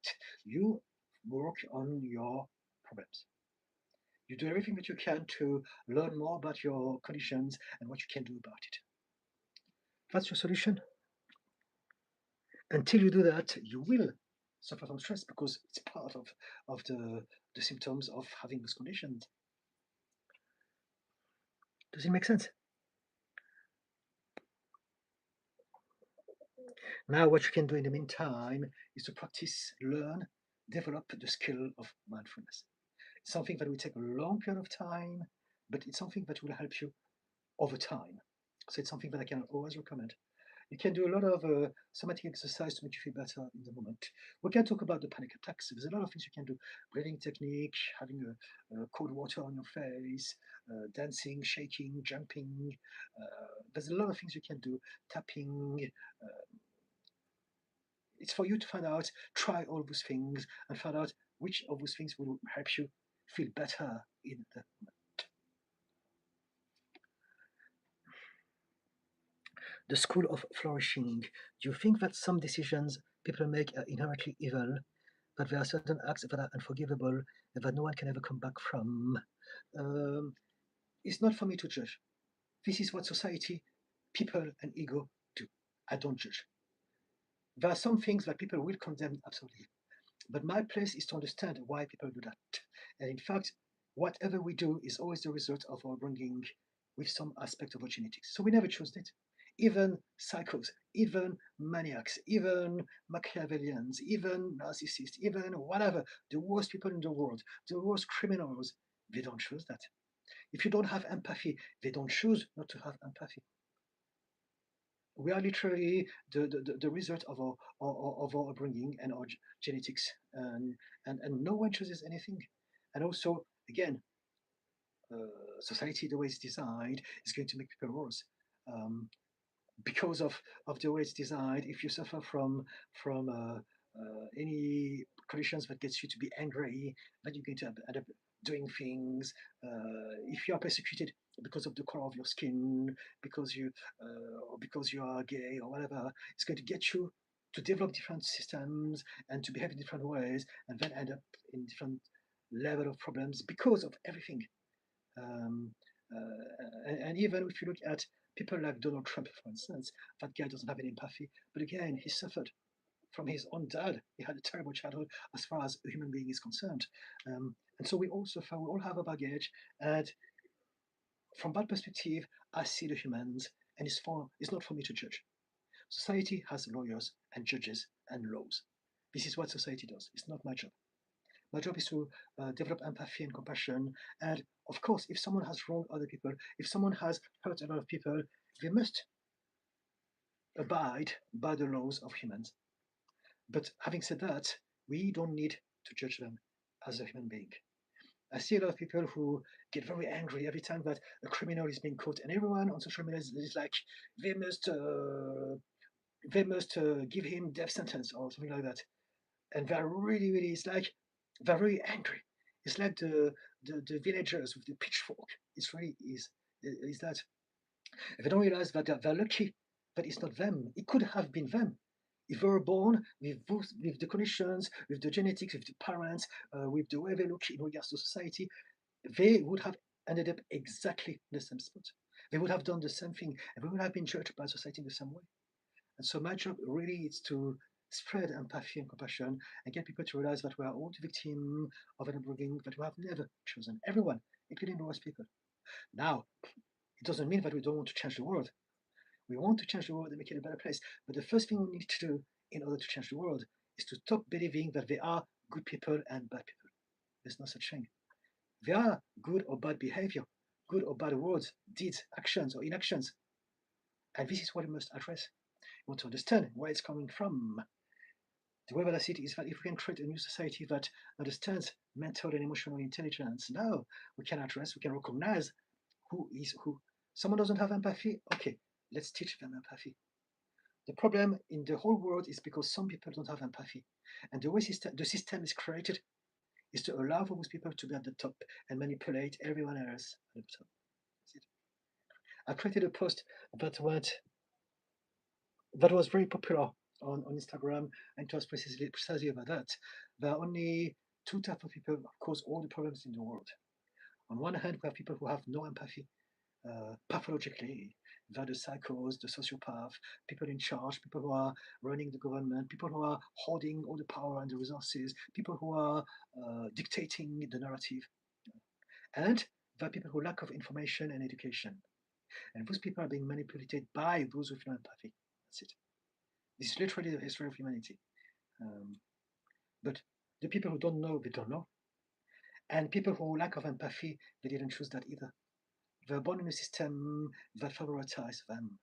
S1: You work on your problems. You do everything that you can to learn more about your conditions and what you can do about it. That's your solution. Until you do that, you will suffer from stress because it's part of the symptoms of having those conditions. Does it make sense? Now, what you can do in the meantime is to practice, learn, develop the skill of mindfulness. It's something that will take a long period of time, but it's something that will help you over time. So it's something that I can always recommend. You can do a lot of somatic exercise to make you feel better in the moment. We can talk about the panic attacks. There's a lot of things you can do. Breathing technique, having a cold water on your face, dancing, shaking, jumping. There's a lot of things you can do. Tapping. It's for you to find out, try all those things, and find out which of those things will help you feel better in the moment. The school of flourishing. Do you think that some decisions people make are inherently evil, that there are certain acts that are unforgivable, and that no one can ever come back from? It's not for me to judge. This is what society, people, and ego do. I don't judge. There are some things that people will condemn absolutely. But my place is to understand why people do that. And in fact, whatever we do is always the result of our bringing with some aspect of our genetics. So we never chose it. Even psychos, even maniacs, even Machiavellians, even narcissists, even whatever, the worst people in the world, the worst criminals, they don't choose that. If you don't have empathy, they don't choose not to have empathy. We are literally the result of our upbringing and our genetics, and no one chooses anything. And also, again, society, the way it's designed, is going to make people worse. Because of the way it's designed, if you suffer from any conditions that gets you to be angry, then you're going to end up doing things. If you are persecuted because of the color of your skin, because or because you are gay or whatever, it's going to get you to develop different systems and to behave in different ways, and then end up in different level of problems because of everything. Um, and even if you look at people like Donald Trump, for instance, that guy doesn't have any empathy. But again, he suffered from his own dad. He had a terrible childhood as far as a human being is concerned. And so we all suffer, we all have a baggage. And from that perspective, I see the humans, and it's not for me to judge. Society has lawyers and judges and laws. This is what society does. It's not my job. My job is to develop empathy and compassion. And of course, if someone has wronged other people, if someone has hurt a lot of people, they must abide by the laws of humans. But having said that, we don't need to judge them as a human being. I see a lot of people who get very angry every time that a criminal is being caught, and everyone on social media is like, they must, uh, they must give him death sentence or something like that. And they're really, really, it's like they're very angry. It's like the villagers with the pitchfork. It's really is that they don't realize that they're lucky, but it's not them. It could have been them. If they were born with the conditions, with the genetics, with the parents, with the way they look in regards to society, they would have ended up exactly the same spot. They would have done the same thing, and they would have been judged by society in the same way. And so my job really is to spread empathy and compassion and get people to realize that we are all the victim of an upbringing that we have never chosen. Everyone, including the worst people. Now, it doesn't mean that we don't want to change the world. We want to change the world and make it a better place. But the first thing we need to do in order to change the world is to stop believing that there are good people and bad people. There's no such thing. There are good or bad behavior, good or bad words, deeds, actions, or inactions. And this is what we must address. We want to understand where it's coming from. The way that I see it is that if we can create a new society that understands mental and emotional intelligence, now we can address, we can recognize who is who. Someone doesn't have empathy, okay, let's teach them empathy. The problem in the whole world is because some people don't have empathy. And the way the system is created is to allow for those people to be at the top and manipulate everyone else at the top. That's it. I created a post that was very popular on Instagram, and it was precisely about that. There are only two types of people who cause all the problems in the world. On one hand, we have people who have no empathy pathologically. They're the psychos, the sociopath, people in charge, people who are running the government, people who are holding all the power and the resources, people who are dictating the narrative. And there are people who lack of information and education. And those people are being manipulated by those with no empathy. That's it. This is literally the history of humanity. But the people who don't know, they don't know. And people who lack of empathy, they didn't choose that either. They're born in a system that favoritizes them.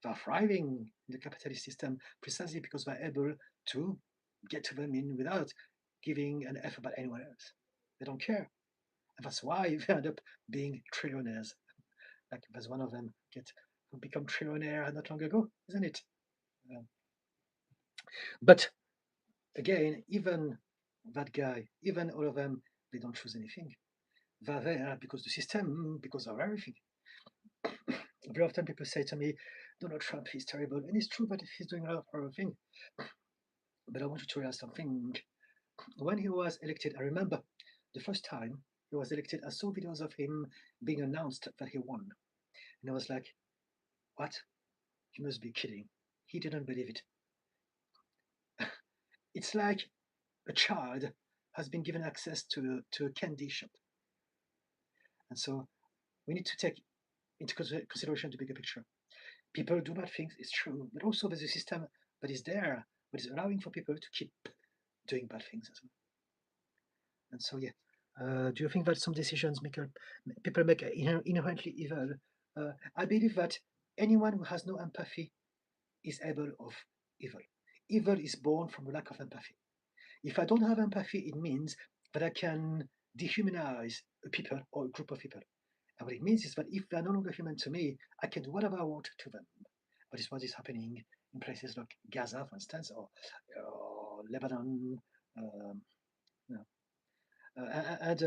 S1: They're thriving in the capitalist system precisely because they're able to get to them in without giving an F about anyone else. They don't care. And that's why they end up being trillionaires. Like there's one of them who become trillionaire not long ago, isn't it? But again, even that guy, even all of them, they don't choose anything. They're there because the system, because of everything. Very often people say to me, Donald Trump is terrible. And it's true that he's doing a lot of horrible things. But I want you to realize something. When he was elected, I remember the first time he was elected, I saw videos of him being announced that he won. And I was like, what? You must be kidding. He didn't believe it. It's like a child has been given access to a candy shop. And so we need to take into consideration the bigger picture. People do bad things, it's true, but also there's a system that is there, that is allowing for people to keep doing bad things as well. And so, yeah, do you think that some decisions people make inherently evil? I believe that anyone who has no empathy is able of evil. Evil is born from a lack of empathy. If I don't have empathy, it means that I can dehumanize a people or a group of people. And what it means is that if they're no longer human to me, I can do whatever I want to them. That is what is happening in places like Gaza, for instance, or Lebanon. Um, you know, and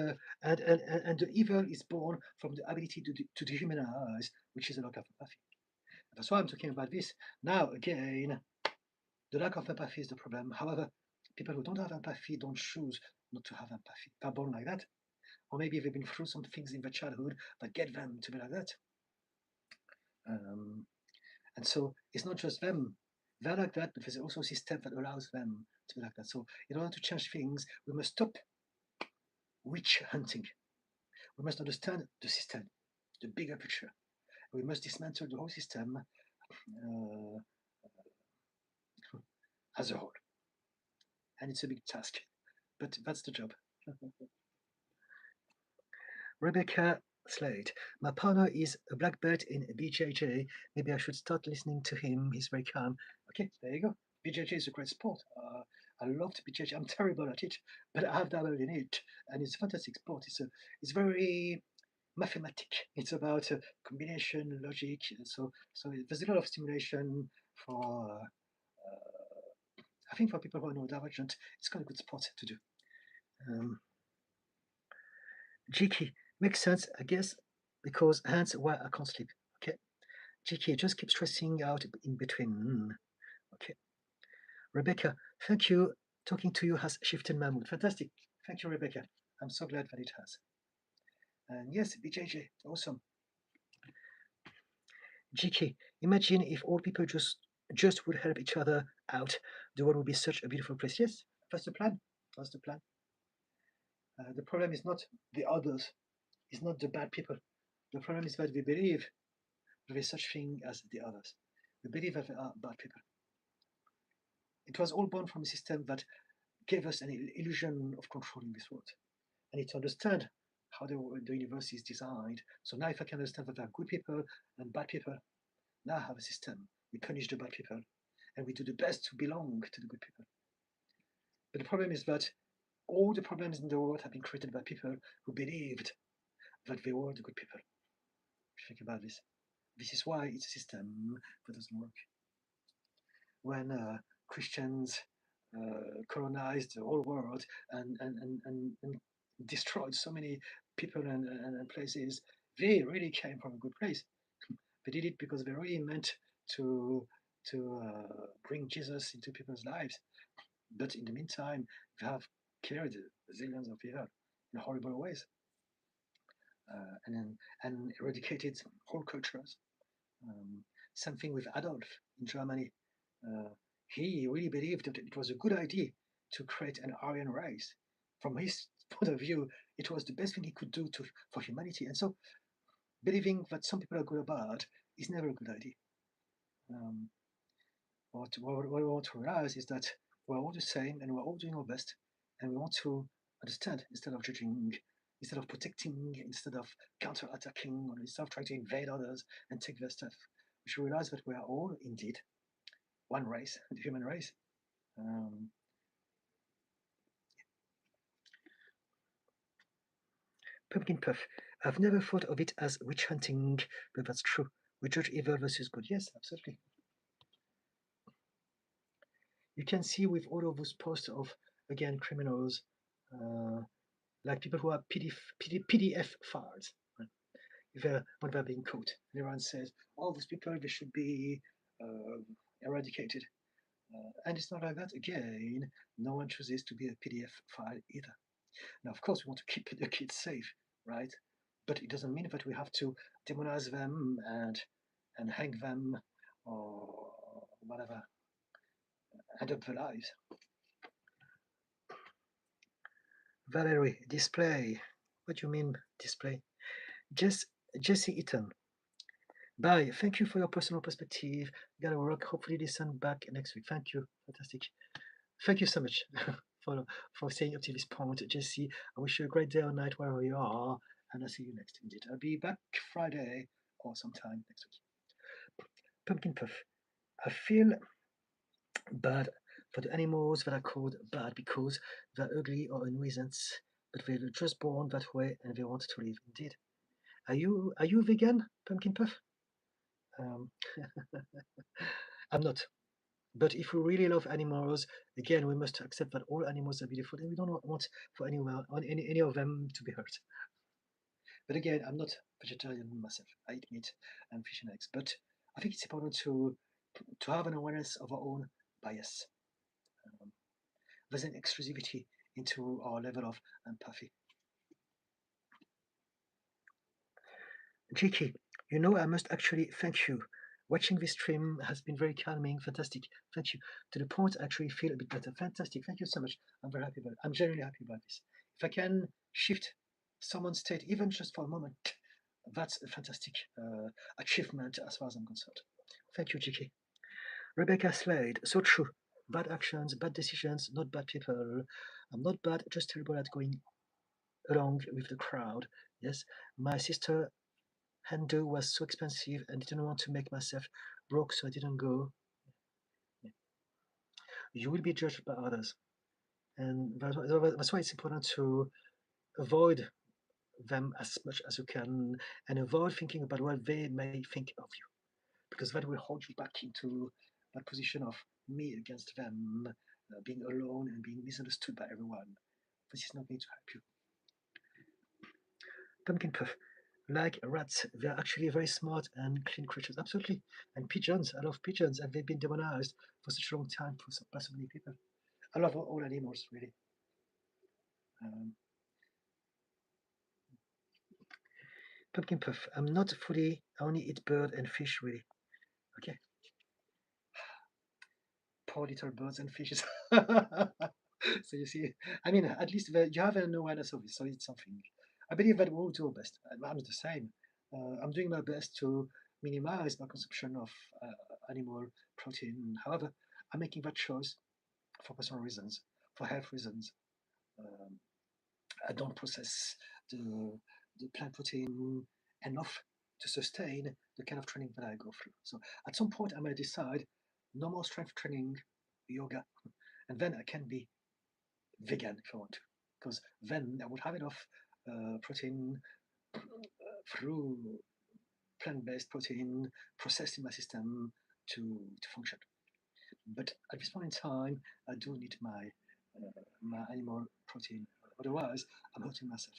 S1: the evil is born from the ability to dehumanize, which is a lack of empathy. That's why I'm talking about this. Now, again, the lack of empathy is the problem. However, people who don't have empathy don't choose not to have empathy. They're born like that. Or maybe they've been through some things in their childhood that get them to be like that. And so it's not just them. They're like that, but there's also a system that allows them to be like that. So in order to change things, we must stop witch hunting. We must understand the system, the bigger picture. We must dismantle the whole system uh, as a whole. And it's a big task, but that's the job. Rebecca Slade. My partner is a black belt in BJJ. Maybe I should start listening to him. He's very calm. Okay, there you go. BJJ is a great sport. I loved BJJ. I'm terrible at it, but I have dabbled in it, and it's a fantastic sport. It's very mathematic. It's about combination, logic. So there's a lot of stimulation for. I think for people who are neurodivergent, it's quite a good sport to do. Jiki makes sense, I guess, because hence why I can't sleep. Okay, Jiki just keep stressing out in between. Okay, Rebecca, thank you. Talking to you has shifted my mood. Fantastic. Thank you, Rebecca. I'm so glad that it has. And yes, BJJ, awesome. GK, imagine if all people just would help each other out. The world would be such a beautiful place. Yes, that's the plan. That's the plan. The problem is not the others. It's not the bad people. The problem is that we believe there is such thing as the others. We believe that there are bad people. It was all born from a system that gave us an illusion of controlling this world. I need to understand how the universe is designed. So now if I can understand that there are good people and bad people, now I have a system. We punish the bad people and we do the best to belong to the good people. But the problem is that all the problems in the world have been created by people who believed that they were the good people. Think about this. This is why it's a system that doesn't work. when Christians colonized the whole world and destroyed so many people and places, they really came from a good place. They did it because they really meant to bring Jesus into people's lives. But in the meantime, they have killed zillions of people in horrible ways, and eradicated whole cultures. Um, Same thing with Adolf in Germany. Uh, he really believed that it was a good idea to create an Aryan race. From his point of view, it was the best thing he could do for humanity. And so, believing that some people are good or bad is never a good idea. Um, what we want to realize is that we're all the same and we're all doing our best, and we want to understand instead of judging, instead of protecting, instead of counter-attacking, or instead of trying to invade others and take their stuff. We should realize that we are all indeed one race, the human race. Um, Pumpkin Puff. I've never thought of it as witch hunting, but that's true. We judge evil versus good. Yes, absolutely. You can see with all of those posts of, again, criminals, uh, like people who are PDF files, right? When they're being caught. And everyone says, oh, these people, they should be uh, eradicated. And it's not like that. Again, no one chooses to be a PDF file either. Now, of course, we want to keep the kids safe, right? But it doesn't mean that we have to demonize them and hang them or whatever, end up their lives. Valerie, display. What do you mean, display? Jesse Eaton. Bye. Thank you for your personal perspective. Gotta work. Hopefully, listen back next week. Thank you. Fantastic. Thank you so much for staying up to this point, Jesse. I wish you a great day or night wherever you are, and I'll see you next. Indeed, I'll be back Friday or sometime next week. Pumpkin Puff. I feel bad for the animals that are called bad because they're ugly or unreasons, but they were just born that way and they want to live. Indeed. Are you vegan, Pumpkin Puff? Um, I'm not. But if we really love animals, again, we must accept that all animals are beautiful, and we don't want for any of them to be hurt. But again, I'm not vegetarian myself. I eat meat and fish and eggs. But I think it's important to have an awareness of our own bias. Um, there's an exclusivity into our level of empathy. Jiki, you know, I must actually thank you. Watching this stream has been very calming, fantastic. Thank you. To the point, I actually feel a bit better. Fantastic. Thank you so much. I'm very happy about it. I'm genuinely happy about this. If I can shift someone's state, even just for a moment, that's a fantastic achievement as far as I'm concerned. Thank you, Jiki. Rebecca Slade, so true. Bad actions, bad decisions, not bad people. I'm not bad, just terrible at going along with the crowd. Yes, my sister Hendo was so expensive and didn't want to make myself broke, so I didn't go. You will be judged by others, and that's why it's important to avoid them as much as you can and avoid thinking about what they may think of you, because that will hold you back into that position of me against them, being alone and being misunderstood by everyone. This is not going to help you. Pumpkin Puff. Like rats, they are actually very smart and clean creatures. Absolutely. And pigeons, I love pigeons, and they've been demonized for such a long time by so many people. I love all animals, really. Um, Pumpkin Puff. I'm not fully, I only eat bird and fish, really. Okay. Poor little birds and fishes. So you see, I mean, at least you have an awareness of it, so it's something. I believe that we'll do our best. I'm the same. I'm doing my best to minimize my consumption of animal protein. However, I'm making that choice for personal reasons, for health reasons. Um, I don't process the plant protein enough to sustain the kind of training that I go through. So at some point, I might decide no more strength training, yoga, and then I can be vegan if I want to, because then I would have enough protein through plant-based protein processed in my system to function. But at this point in time, I do need my animal protein. Otherwise, I'm hurting myself.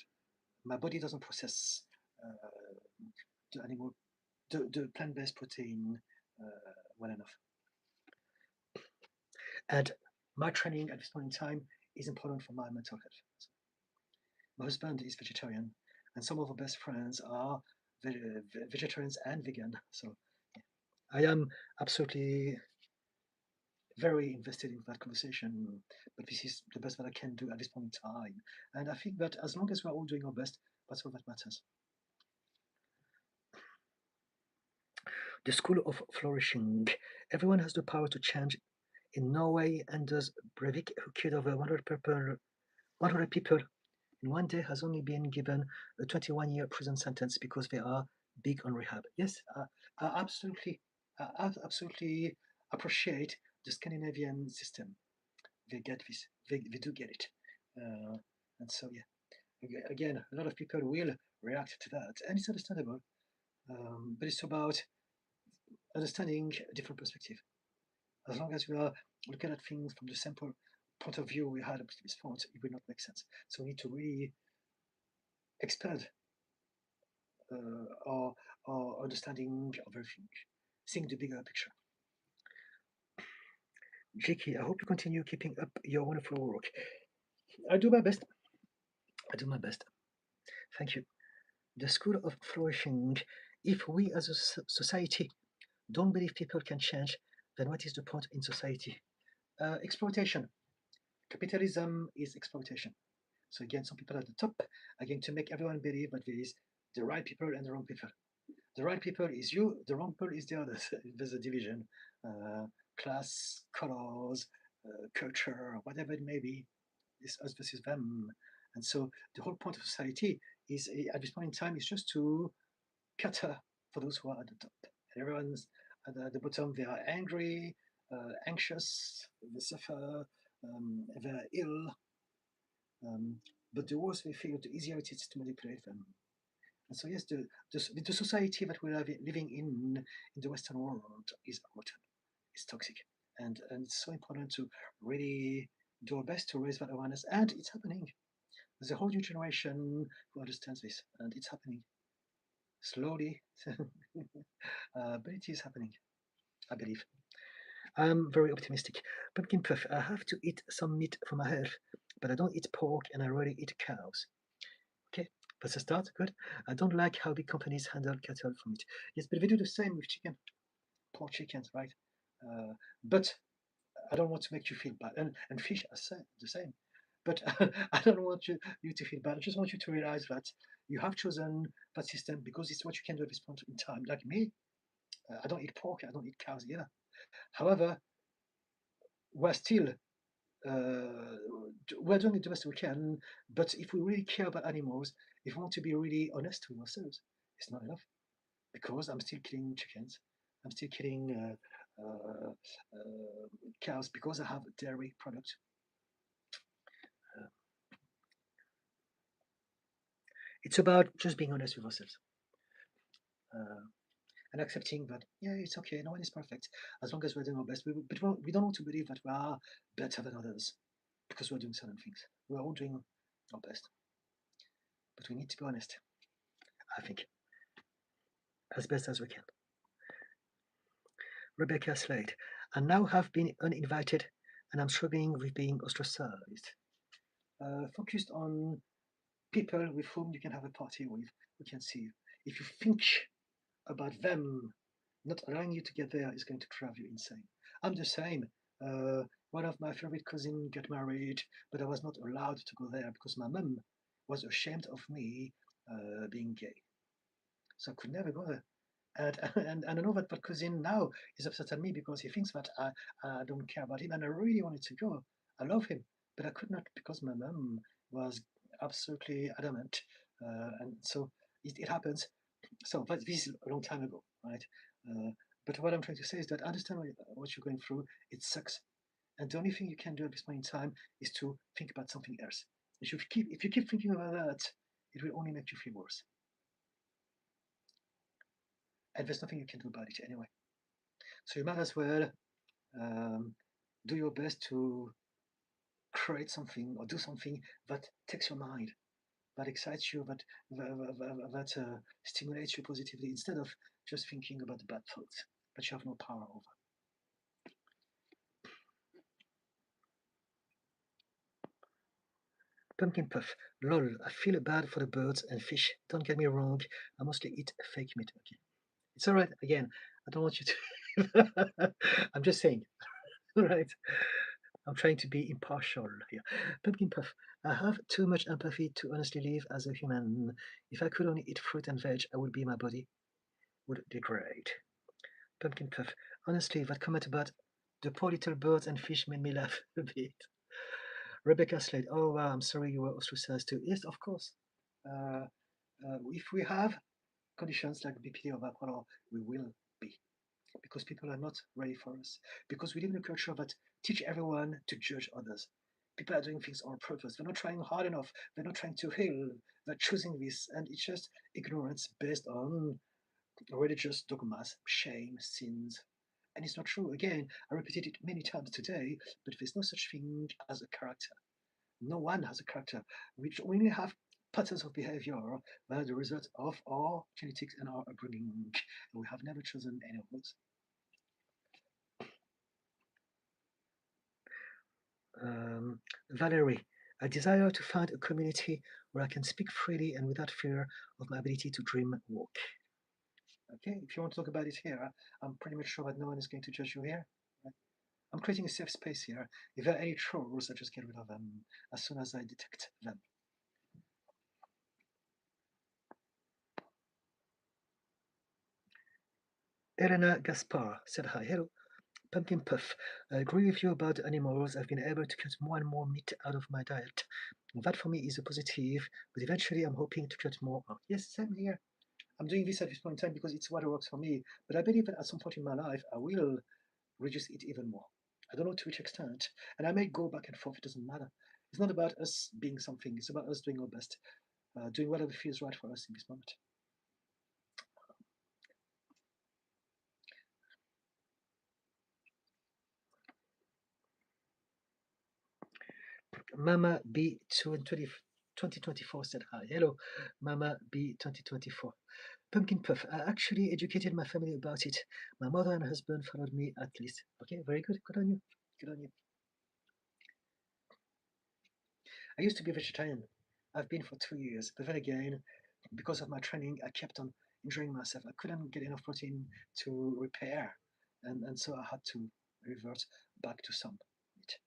S1: My body doesn't process the animal, the plant-based protein well enough. And my training at this point in time is important for my mental health. So my husband is vegetarian, and some of our best friends are vegetarians and vegan. So I am absolutely very invested in that conversation, but this is the best that I can do at this point in time. And I think that as long as we're all doing our best, that's all that matters. The school of flourishing. Everyone has the power to change. In Norway, Anders Breivik, who killed over 100 people in one day, has only been given a 21-year prison sentence because they are big on rehab. Yes, I absolutely appreciate the Scandinavian system. They get this. They do get it. Uh, and so, yeah, again, a lot of people will react to that, and it's understandable. But it's about understanding a different perspective. As long as we are looking at things from the simple point of view we had up to this point, it will not make sense. So we need to really expand our, our understanding of everything, seeing the bigger picture. Jackie, I hope you continue keeping up your wonderful work. I do my best. I do my best. Thank you. The school of flourishing. If we as a society don't believe people can change, then what is the point in society? Exploitation. Capitalism is exploitation. So again, some people at the top are going to make everyone believe that there is the right people and the wrong people. The right people is you, the wrong people is the others. There's a division, class, colors, culture, whatever it may be, is us versus them. And so the whole point of society is, at this point in time, is just to cater for those who are at the top. And everyone's at the bottom, they are angry, anxious, they suffer, they're ill. But the worse they feel, the easier it is to manipulate them. And so, yes, the society that we are living in the Western world is rotten, it's toxic. And it's so important to really do our best to raise that awareness. And it's happening. There's a whole new generation who understands this, and it's happening slowly, but it is happening, I believe. I'm very optimistic. Pumpkin Puff, I have to eat some meat for my health, but I don't eat pork and I rarely eat cows. Okay, that's a start. Good. I don't like how big companies handle cattle for meat. Yes, but they do the same with chicken, poor chickens, right? Uh, but I don't want to make you feel bad. And fish are the same. But I don't want you to feel bad. I just want you to realize that you have chosen that system because it's what you can do at this point in time. Like me, I don't eat pork, I don't eat cows either. However, we're still uh, we're doing the best we can. But if we really care about animals, if we want to be really honest with ourselves, it's not enough because I'm still killing chickens. I'm still killing cows because I have a dairy product. Uh, it's about just being honest with ourselves uh, and accepting that, yeah, it's okay, no one is perfect. As long as we're doing our best, but we don't want to believe that we are better than others because we're doing certain things. We're all doing our best, but we need to be honest, I think, as best as we can. Rebecca Slade. I now have been uninvited and I'm struggling with being ostracized. Focused on people with whom you can have a party with, who can see you. If you think about them not allowing you to get there is going to drive you insane. I'm the same. One of my favorite cousins got married, but I was not allowed to go there because my mum was ashamed of me being gay. So I could never go there. And I know that my cousin now is upset at me because he thinks that I don't care about him, and I really wanted to go. I love him, but I could not because my mum was absolutely adamant, and so it happens. So, but this is a long time ago, right? Uh, but what I'm trying to say is that understand what you're going through. It sucks, and the only thing you can do at this point in time is to think about something else. If you keep thinking about that, it will only make you feel worse, and there's nothing you can do about it anyway. So you might as well Do your best to create something or do something that takes your mind, that excites you, that stimulates you positively, instead of just thinking about the bad thoughts that you have no power over. Pumpkin puff. Lol, I feel bad for the birds and fish. Don't get me wrong, I mostly eat fake meat. Okay. It's all right. Again, I don't want you to. I'm just saying. All right. I'm trying to be impartial here. Pumpkin puff. I have too much empathy to honestly live as a human. If I could only eat fruit and veg, I would be my body would degrade. Pumpkin puff. Honestly, that comment about the poor little birds and fish made me laugh a bit. Rebecca Slade. Oh wow, I'm sorry you were ostracized too. Yes, of course. If we have conditions like BPD or bipolar, we will be, because people are not ready for us. Because we live in a culture that teach everyone to judge others. People are doing things on purpose. They're not trying hard enough. They're not trying to heal. They're choosing this, and it's just ignorance based on religious dogmas, shame, sins. And it's not true. Again, I repeated it many times today, but there's no such thing as a character. No one has a character. We only have patterns of behavior that are the result of our genetics and our upbringing. And we have never chosen any of those. Valerie, I desire to find a community where I can speak freely and without fear of my ability to dream walk. Okay, if you want to talk about it here, I'm pretty much sure that no one is going to judge you here. Right? I'm creating a safe space here. If there are any trolls, I just get rid of them as soon as I detect them. Elena Gaspar said hi. Hello. Pumpkin Puff. I agree with you about the animals. I've been able to cut more and more meat out of my diet. That for me is a positive, but eventually I'm hoping to cut more out. Yes, same here. I'm doing this at this point in time because it's what works for me. But I believe that at some point in my life, I will reduce it even more. I don't know to which extent. And I may go back and forth. It doesn't matter. It's not about us being something. It's about us doing our best, doing whatever feels right for us in this moment. Mama B 2024 said hi. Hello, Mama B 2024. Pumpkin Puff. I actually educated my family about it. My mother and husband followed me at least. Okay, very good. Good on you. Good on you. I used to be a vegetarian. I've been for 2 years, but then again, because of my training, I kept on enjoying myself. I couldn't get enough protein to repair, and so I had to revert back to some meat.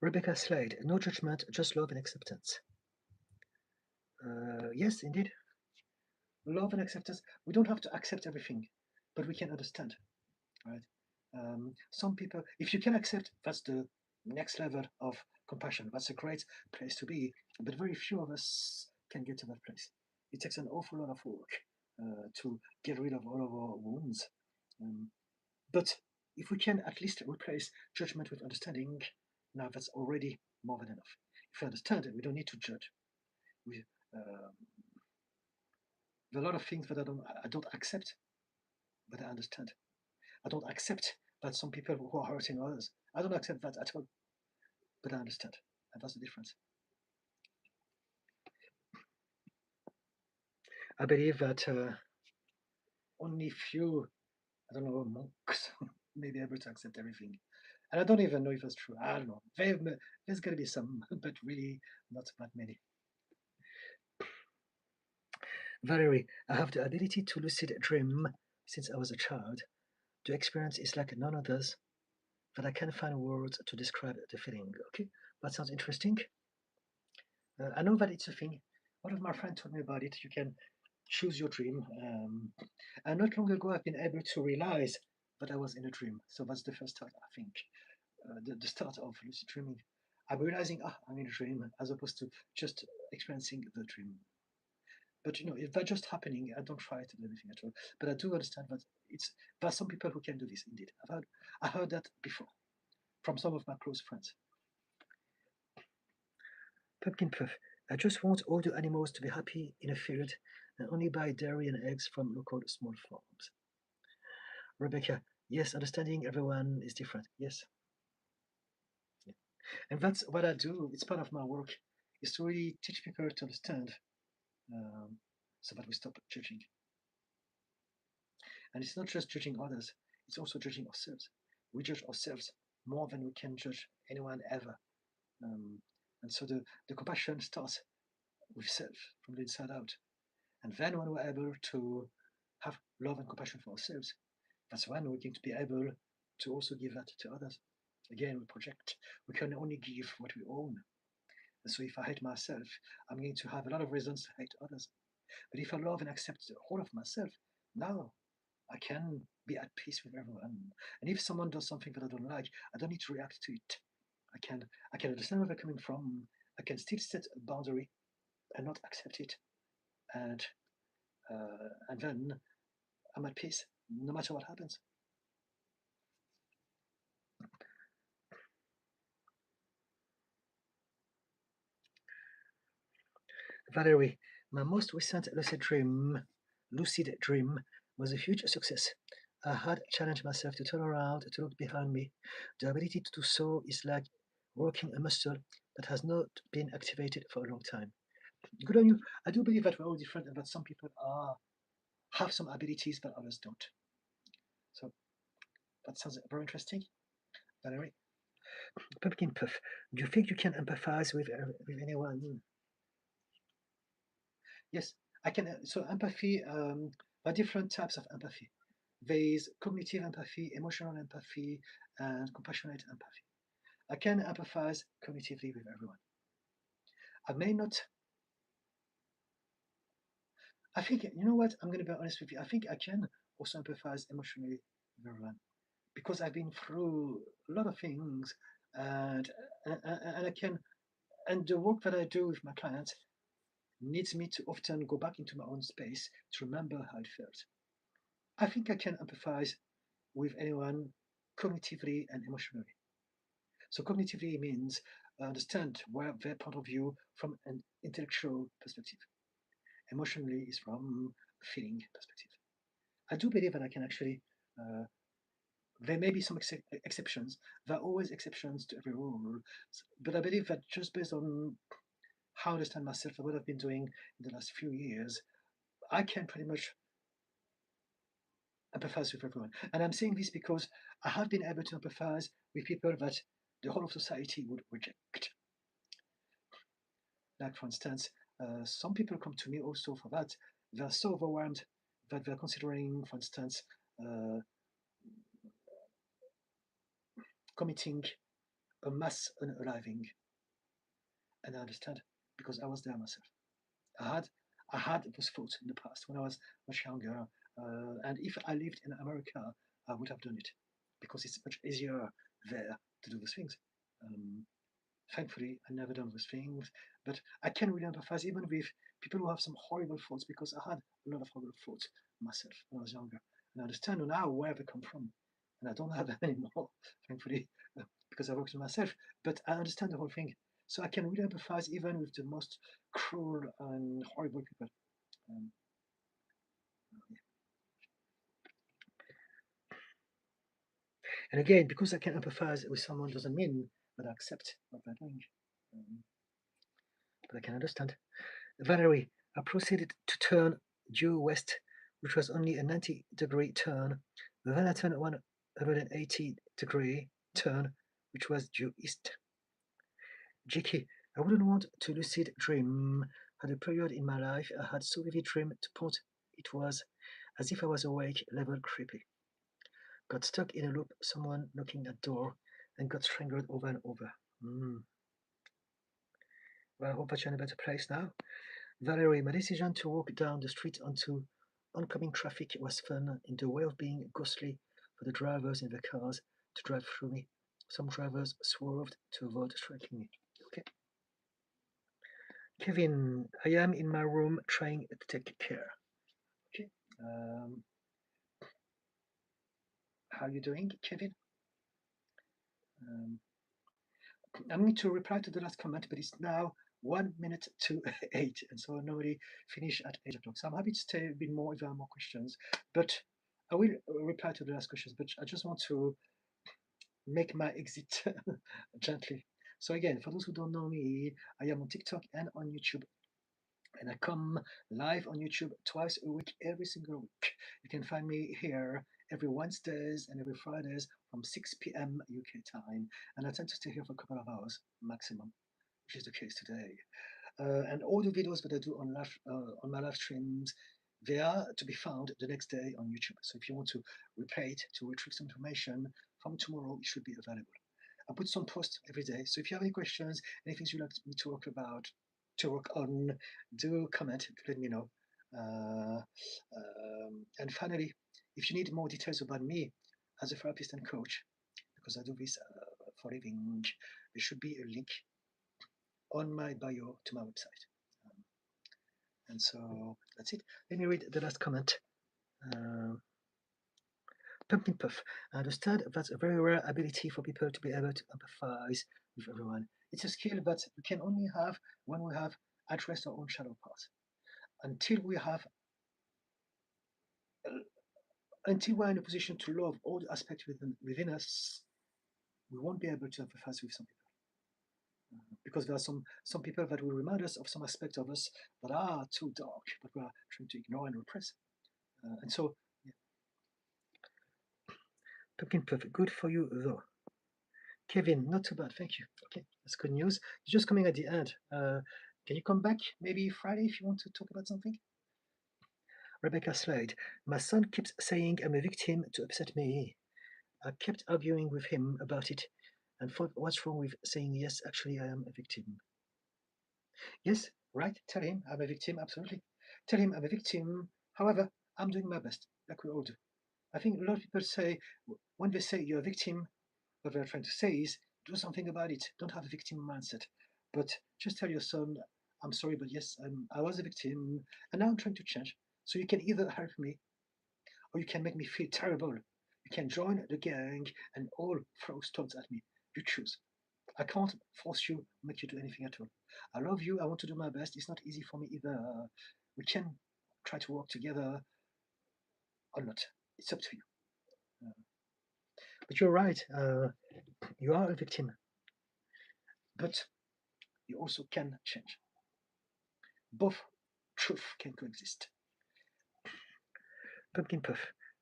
S1: Rebecca Slade. No judgment, just love and acceptance. Yes, indeed. Love and acceptance. We don't have to accept everything, but we can understand, right? Some people, if you can accept, that's the next level of compassion. That's a great place to be, but very few of us can get to that place. It takes an awful lot of work to get rid of all of our wounds. Um, but if we can at least replace judgment with understanding, now that's already more than enough. If we understand it, we don't need to judge. We, um, there are a lot of things that I don't accept, but I understand. I don't accept that some people who are hurting others. I don't accept that at all, but I understand. And that's the difference. I believe that only few, I don't know, monks may be able to accept everything. And I don't even know if that's true. I don't know. There's going to be some, but really not that many. Valerie, I have the ability to lucid dream since I was a child. The experience is like none others, but I can't find words to describe the feeling. Okay, that sounds interesting. I know that it's a thing. One of my friends told me about it. You can choose your dream. And not long ago, I've been able to realize that I was in a dream. So that's the first start, I think, the start of lucid dreaming. I'm realizing, I'm in a dream, as opposed to just experiencing the dream. But if that's just happening, I don't try to do anything at all. But I do understand that there's some people who can do this. Indeed, I heard that before from some of my close friends. Pumpkin Puff. I just want all the animals to be happy in a field and only buy dairy and eggs from local small farms. Rebecca, yes, understanding everyone is different. Yes. Yeah. And that's what I do. It's part of my work, is to really teach people to understand, um, so that we stop judging. And it's not just judging others, it's also judging ourselves. We judge ourselves more than we can judge anyone ever. Um, and so the compassion starts with self from the inside out. And then when we're able to have love and compassion for ourselves, that's when we're going to be able to also give that to others. Again, we project. We can only give what we own. And so if I hate myself, I'm going to have a lot of reasons to hate others. But if I love and accept the whole of myself, now I can be at peace with everyone. And if someone does something that I don't like, I don't need to react to it. I can understand where they're coming from. I can still set a boundary and not accept it. And and then I'm at peace, no matter what happens. Valerie, my most recent lucid dream was a huge success. I had challenged myself to turn around, to look behind me. The ability to do so is like working a muscle that has not been activated for a long time. Good on you. I do believe that we're all different and that some people have some abilities that others don't. So that sounds very interesting. Valerie, Pumpkin Puff, do you think you can empathize with anyone? Yes, I can. So empathy, there are different types of empathy. There is cognitive empathy, emotional empathy, and compassionate empathy. I can empathize cognitively with everyone. I may not. I think you know what? I'm going to be honest with you. I think I can also empathize emotionally with everyone because I've been through a lot of things, and and I can. And the work that I do with my clients needs me to often go back into my own space to remember how it felt. I think I can empathize with anyone cognitively and emotionally. So cognitively means understand where their point of view from an intellectual perspective. Emotionally is from a feeling perspective. I do believe that I can actually. There may be some exceptions. There are always exceptions to every rule, but I believe that just based on how I understand myself and what I've been doing in the last few years, I can pretty much empathize with everyone. And I'm saying this because I have been able to empathize with people that the whole of society would reject. Like, for instance, some people come to me also for that. They're so overwhelmed that they're considering, for instance, uh, committing a mass unaliving. And I understand because I was there myself. I had I had those thoughts in the past when I was much younger, and if I lived in America, I would have done it because it's much easier there to do those things. Um, Thankfully, I never done those things, but I can really empathize even with people who have some horrible thoughts because I had a lot of horrible thoughts myself when I was younger, and I understand now where they come from, and I don't have them anymore, thankfully, because I worked on myself. But I understand the whole thing, so I can really empathize even with the most cruel and horrible people. Um, and again, because I can empathize with someone doesn't mean that I accept what they're doing, um, but I can understand. Valerie, I proceeded to turn due west, which was only a 90-degree turn. Then I turned a 180-degree turn, which was due east. Jackie, I wouldn't want to lucid dream. Had a period in my life I had so vivid dream to point it was as if I was awake, level creepy. Got stuck in a loop, someone knocking at door, and got strangled over and over. Well, I hope that you're in a better place now. Valerie, my decision to walk down the street onto oncoming traffic was fun, in the way of being ghostly for the drivers in the cars to drive through me. Some drivers swerved to avoid striking me. Okay. Kevin, I am in my room trying to take care. Okay. Um, how are you doing, Kevin? Um, I'm going to reply to the last comment, but it's now 1 minute to 8, and so I normally finish at 8 o'clock. So I'm happy to stay a bit more if there are more questions. But I will reply to the last questions, but I just want to make my exit gently. So again, for those who don't know me, I am on TikTok and on YouTube, and I come live on YouTube twice a week, every single week. You can find me here every Wednesdays and every Fridays from 6 p.m. UK time, and I tend to stay here for a couple of hours maximum, which is the case today. And all the videos that I do on my live streams, they are to be found the next day on YouTube. So if you want to replay it to retrieve some information from tomorrow, it should be available. I put some posts every day. So if you have any questions, anything you'd like me to talk about, to work on, do comment, let me know. And finally, if you need more details about me as a therapist and coach, because I do this for a living, there should be a link on my bio to my website. And so that's it. Let me read the last comment. Pumpkin Puff. I understand that's a very rare ability for people to be able to empathize with everyone. It's a skill that we can only have when we have addressed our own shadow parts. Until we have, until we're in a position to love all the aspects within us, we won't be able to empathize with some people. Because there are some people that will remind us of some aspects of us that are too dark, but we are trying to ignore and repress. And so, yeah. Pumpkin Puff, good for you though. Kevin, not too bad, thank you. Okay, that's good news. You're just coming at the end. Can you come back maybe Friday if you want to talk about something? Rebecca Slade, my son keeps saying I'm a victim to upset me. I kept arguing with him about it and thought, what's wrong with saying yes, actually I am a victim? Yes, right, tell him I'm a victim, absolutely. Tell him I'm a victim, however, I'm doing my best, like we all do. I think a lot of people say, when they say you're a victim, what they're trying to say is do something about it. Don't have a victim mindset. But just tell your son, I'm sorry, but yes, I was a victim, and now I'm trying to change. So you can either help me or you can make me feel terrible. You can join the gang and all throw stones at me. You choose. I can't force you, make you do anything at all. I love you. I want to do my best. It's not easy for me either. We can try to work together or not. It's up to you. But you're right. You are a victim. But you also can change. Both truth can coexist. Pumpkin Puff.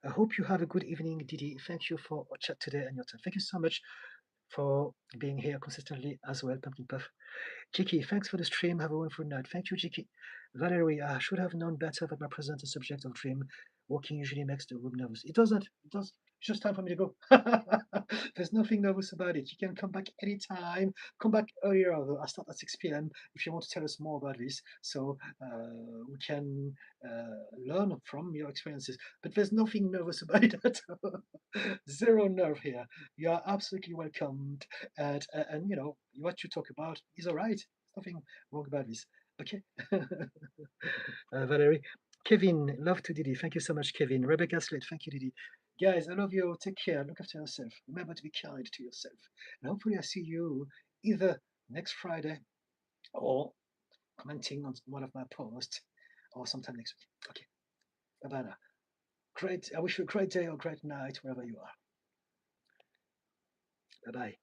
S1: I hope you have a good evening, Didi. Thank you for our chat today and your time. Thank you so much for being here consistently as well, Pumpkin Puff. Jiki, thanks for the stream. Have a wonderful night. Thank you, Jiki. Valerie, I should have known better that my present subject of dream walking usually makes the room nervous. It doesn't. It does. It's just time for me to go. There's nothing nervous about it. You can come back anytime. Come back earlier, although I start at 6 p.m. if you want to tell us more about this. So we can learn from your experiences. But there's nothing nervous about it at all. Zero nerve here. You are absolutely welcomed. And you know, what you talk about is all right. There's nothing wrong about this. Okay. Valerie. Kevin, love to Didi. Thank you so much, Kevin. Rebecca Slade, thank you, Didi. Guys, I love you. Take care. Look after yourself. Remember to be kind to yourself. And hopefully, I see you either next Friday or commenting on one of my posts or sometime next week. Okay. Bye bye now. Great. I wish you a great day or great night wherever you are. Bye bye.